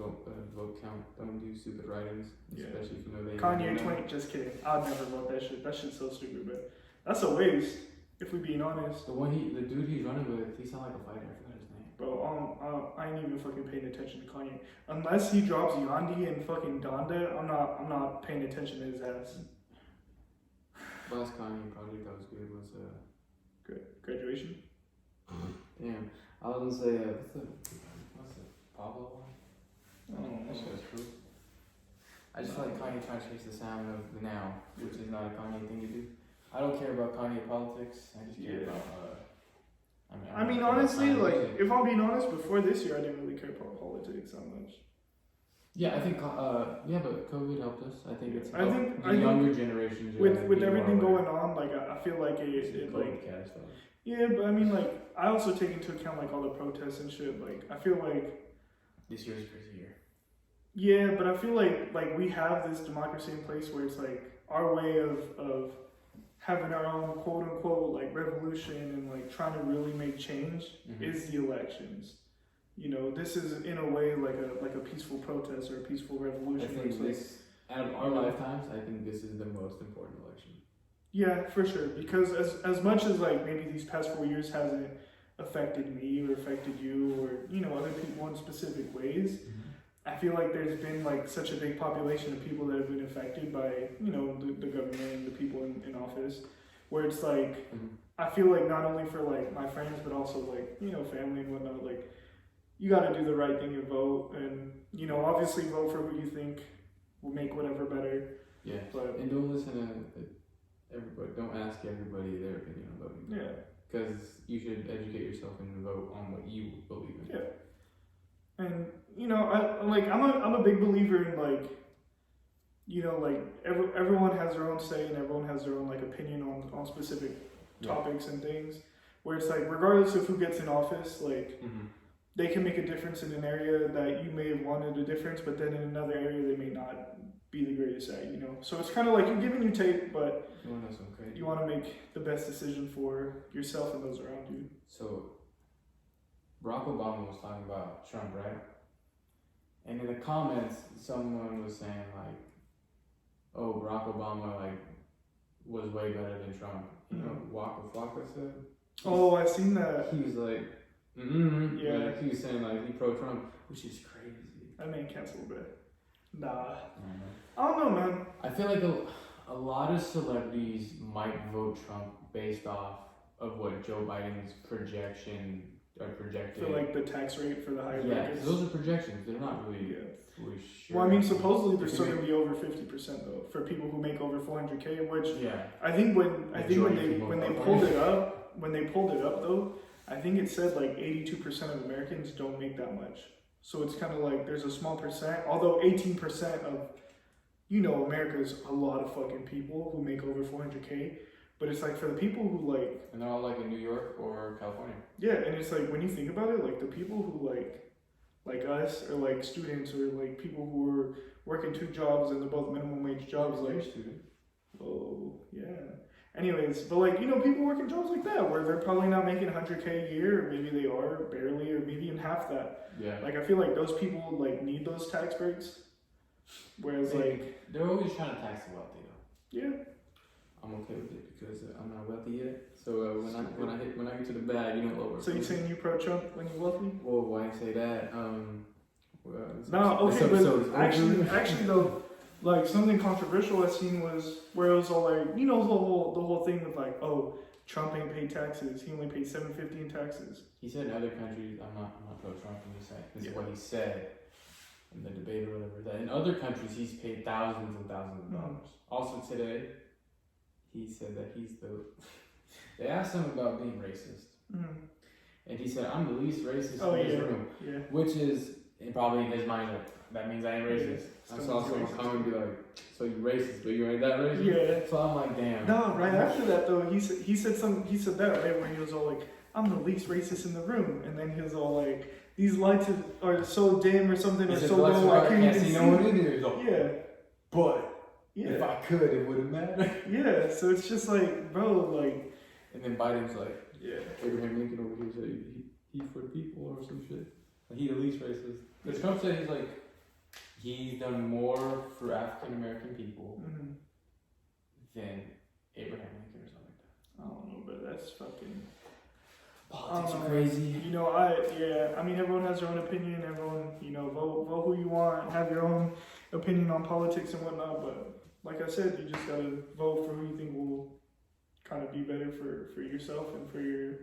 vote count. Don't do stupid write-ins, Yeah. especially if you know they. Kanye 20, just kidding. I'd never vote that shit. That shit's so stupid, but that's a waste, if we being honest. The dude he's running with, he sound like a fighter. I forgot his name. Bro, I ain't even fucking paying attention to Kanye. Unless he drops Yandi and fucking Donda, I'm not paying attention to his ass. Last Kanye project that was good was Graduation? damn. I was gonna say what's the Pablo one? Oh, That shit was cool. I just feel like Kanye trying to chase the sound of the now, which is not a Kanye thing to do. I don't care about Kanye politics. I just care Yeah. about. I mean, don't care about honestly, Kanye like, music. if I'm being honest, before this year, I didn't really care about politics that much. Yeah, I think but COVID helped us. I think it's I helped think- the I think younger generations With be everything more aware. going on, like, I feel like it like, cast, though. yeah, but I mean, like, I also take into account, like, all the protests and shit. Like, I feel like, This year's a crazy year. yeah, but I feel like we have this democracy in place where it's, like, our way of having our own quote-unquote, like, revolution and, like, trying to really make change is the elections. You know, this is, in a way, like a peaceful protest or a peaceful I revolution. where think it's like, this, out of our lifetimes, I think this is the most important election. yeah, for sure. Because as much as like maybe these past 4 years hasn't affected me or affected you or you know other people in specific ways, I feel like there's been like such a big population of people that have been affected by you know the government and the people in office, where it's like I feel like not only for like my friends but also like you know family and whatnot, like you got to do the right thing and vote, and you know, obviously vote for who you think will make whatever better. Yeah. But And don't listen to everybody. Don't ask everybody their opinion on voting. yeah, Because you should educate yourself and vote on what you believe in. yeah. And you know, I'm a big believer in like, you know, like everyone has their own say and everyone has their own like opinion on specific topics and things. Where it's like, regardless of who gets in office, like they can make a difference in an area that you may have wanted a difference, but then in another area they may not be the greatest at, you know. So it's kind of like you're giving, you take, but You want to know something crazy? you want to make the best decision for yourself and those around you. So, Barack Obama was talking about Trump, right? And in the comments, someone was saying like, "Oh, Barack Obama like was way better than Trump." You know, Waka Flocka said. Oh, I've seen that. He was like, Yeah. Like, he was saying like he pro Trump, which is crazy. That man canceled it. Nah. I don't know, man. I feel like a lot of celebrities might vote Trump based off of what Joe Biden's projection or projected. For like the tax rate for the higher Yeah, brackets. those are projections. They're not really fully sure. Well, I mean, supposedly they're If you still gonna be over 50% though for people who make over 400K. Which Yeah. I think when Majority they people when they above pulled 400. it up though, I think it said like 82% of Americans don't make that much. So it's kind of like there's a small percent. Although 18% of, you know, America's a lot of fucking people who make over 400K. But it's like for the people who like, And they're all like in New York or California. yeah, and it's like when you think about it, like the people who like us or like students or like people who are working 2 jobs and they're both minimum wage jobs, You're a like, student. oh yeah. Anyways, but like, you know, people working jobs like that where they're probably not making 100K a year, or maybe they are barely, or maybe in half that. Yeah. Like I feel like those people like need those tax breaks. Whereas like, They're always trying to tax the wealthy though. yeah. I'm okay with it because I'm not wealthy yet. So when I get to the bag, you know, lower. So you saying you pro Trump when you're wealthy? Well, why say that? No, okay, this episode is but over. actually though, like something controversial I seen was where it was all like, you know, the whole thing with like, oh, Trump ain't paid taxes. He only paid $750 in taxes. He said in other countries, I'm not pro Trump. I'm just saying this is what he said in the debate or whatever. That in other countries he's paid thousands and thousands of dollars. Also today, he said that he's the. They asked him about being racist, and he said, "I'm the least racist in this room," Yeah. which is probably in his mind like that means I ain't racist. I saw someone come and be like, "So you racist, but you ain't that racist?" Yeah. So I'm like, "Damn." No, right after that though, he said that right when he was all like, "I'm the least racist in the room," and then he was all like, "These lights are so dim or something, He or said, so "That's low why I I can't can't even see see." no one in there." He's like, Yeah. but Yeah. if I could, it wouldn't matter. Yeah. So it's just like, bro, like. And then Biden's like, Yeah. Abraham Lincoln over here said he for the people or some shit. Like he the least racist. Because Trump said he's done more for African American people than Abraham Lincoln or something like that. I don't know, but that's fucking. Politics are crazy. You know, I mean, everyone has their own opinion. Everyone, you know, vote who you want. Have your own opinion on politics and whatnot. But like I said, you just gotta vote for who you think will kind of be better for yourself and for your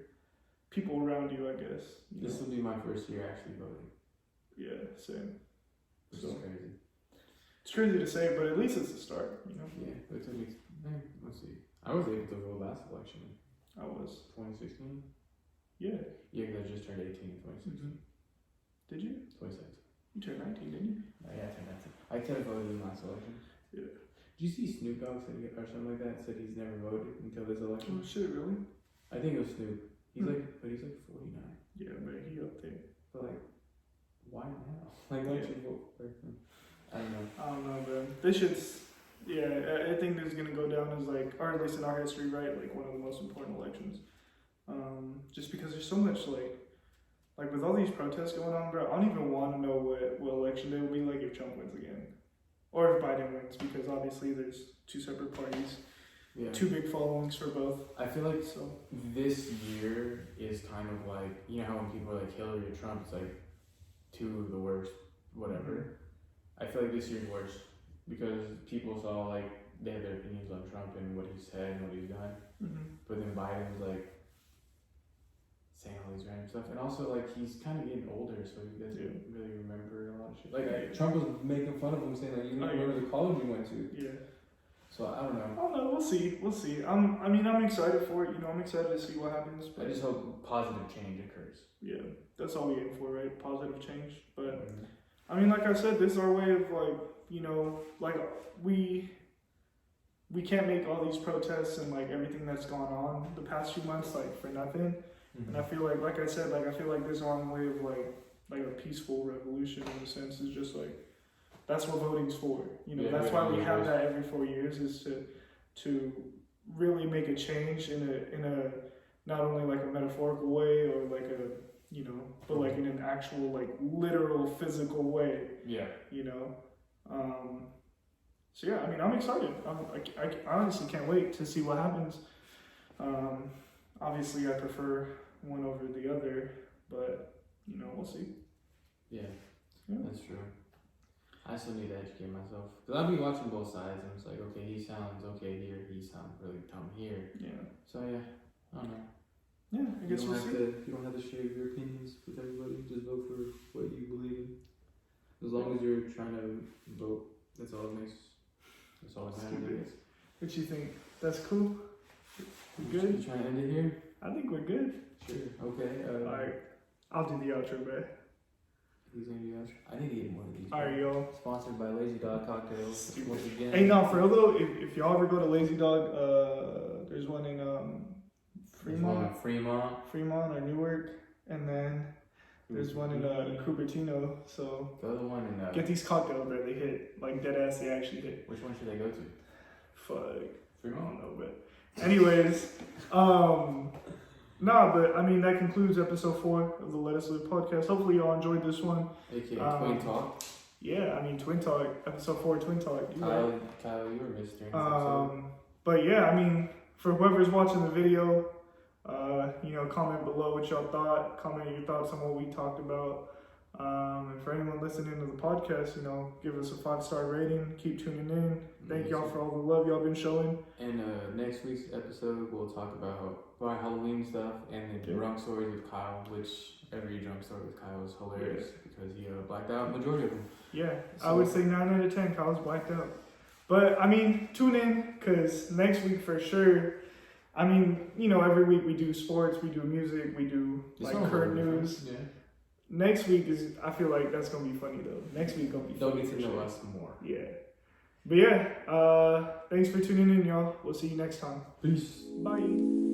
people around you, I guess. You This know? will be my first year actually voting, Yeah, same. which So- is crazy. It's crazy to say, but at least it's a start, you know? Yeah, but it took me. Let's see. I was able to vote last election, I was. 2016. Yeah. Yeah, because I just turned 18 in 2016. Did you? 26. You turned 19, didn't you? Yeah, I turned 19. I could have voted in the last election. Yeah. Did you see Snoop Dogg said or something like that? Said he's never voted until this election. Oh shit, really? I think it was Snoop. He's Hmm. like 49. Yeah, but he up there. But like, why now? Like, why don't you vote for him? I don't know. I don't know, man. This shit's, yeah, I think this is gonna go down as like, or at least in our history, right? Like one of the most important elections. Just because there's so much like with all these protests going on, bro. I don't even want to know what election day will be like if Trump wins again, or if Biden wins, because obviously there's 2 separate parties, Yeah. 2 big followings for both. I feel like So this year is kind of like, you know how when people are like Hillary or Trump, it's like 2 of the worst, whatever. I feel like this year's worse because people saw like they had their opinions on Trump and what he said and what he's done. But then Biden's like saying all these random stuff, and also like he's kind of getting older, so he doesn't really remember a lot of shit. Like Trump was making fun of him, saying like, you don't remember the college you went to. Yeah. So I don't know. I don't know. We'll see. We'll see. I'm excited for it. You know, I'm excited to see what happens. I just hope positive change occurs. Yeah, that's all we aim for, right? Positive change. But Mhm. I mean, like I said, this is our way of like, you know, like we can't make all these protests and like everything that's gone on the past few months like for nothing. And I feel like I said, like I feel like this is our own way of like a peaceful revolution in a sense. Is just like that's what voting's for. You know, Yeah, that's yeah, why we yeah, have yeah. that every 4 years is to really make a change in a not only like a metaphorical way or like a, you know, but like in an actual like literal physical way. Yeah. You know. So yeah, I mean, I'm excited. I honestly can't wait to see what happens. Obviously, I prefer one over the other, but you know, we'll see. Yeah. Yeah. That's true. I still need to educate myself because I'll be watching both sides, and it's like, okay, he sounds okay here, he sounds really dumb here. Yeah. So yeah, I don't know. Yeah, I guess we'll see. You don't have to share your opinions with everybody. Just vote for what you believe in. As long as you're trying to vote, That's all it makes. That's all that matters. I guess. What you think? That's cool. We good? You trying to end it here? I think we're good. Sure. Okay. All right, I'll do the outro, man. Who's gonna do that? I need to get more of these. All right, y'all. sponsored by Lazy Dog Cocktails Stupid. once again. Hey, no, for real though, if y'all ever go to Lazy Dog, there's one in There's one in Fremont. Fremont or Newark, and then there's one in Cupertino. So The other one in get these cocktails, bro. They hit like dead ass. They actually hit. which one should I go to? Fuck, I Fremont. don't know, but anyways, nah, but I mean that concludes episode 4 of the Let Us Live podcast. Hopefully y'all enjoyed this one. AKA Twin Talk. Yeah, I mean Twin Talk, episode 4, Twin Talk. You right. Kyle, you were missed during this episode. But yeah, I mean, for whoever's watching the video, you know, comment below what y'all thought. Comment your thoughts on what we talked about. And for anyone listening to the podcast, you know, give us a 5-star rating. Keep tuning in. Thank y'all for all the love y'all been showing. And next week's episode, we'll talk about Halloween stuff and the drunk stories with Kyle, which every drunk story with Kyle is hilarious because he blacked out majority of them. Yeah, So, I would say 9 out of 10. Kyle's blacked out. But I mean, tune in because next week for sure. I mean, you know, every week we do sports, we do music, we do like current news. Yeah. Next week is, I feel like that's gonna be funny though. Next week gonna be They'll funny. get to for know sure. us more. Yeah. But yeah, thanks for tuning in, y'all. We'll see you next time. Peace. Bye.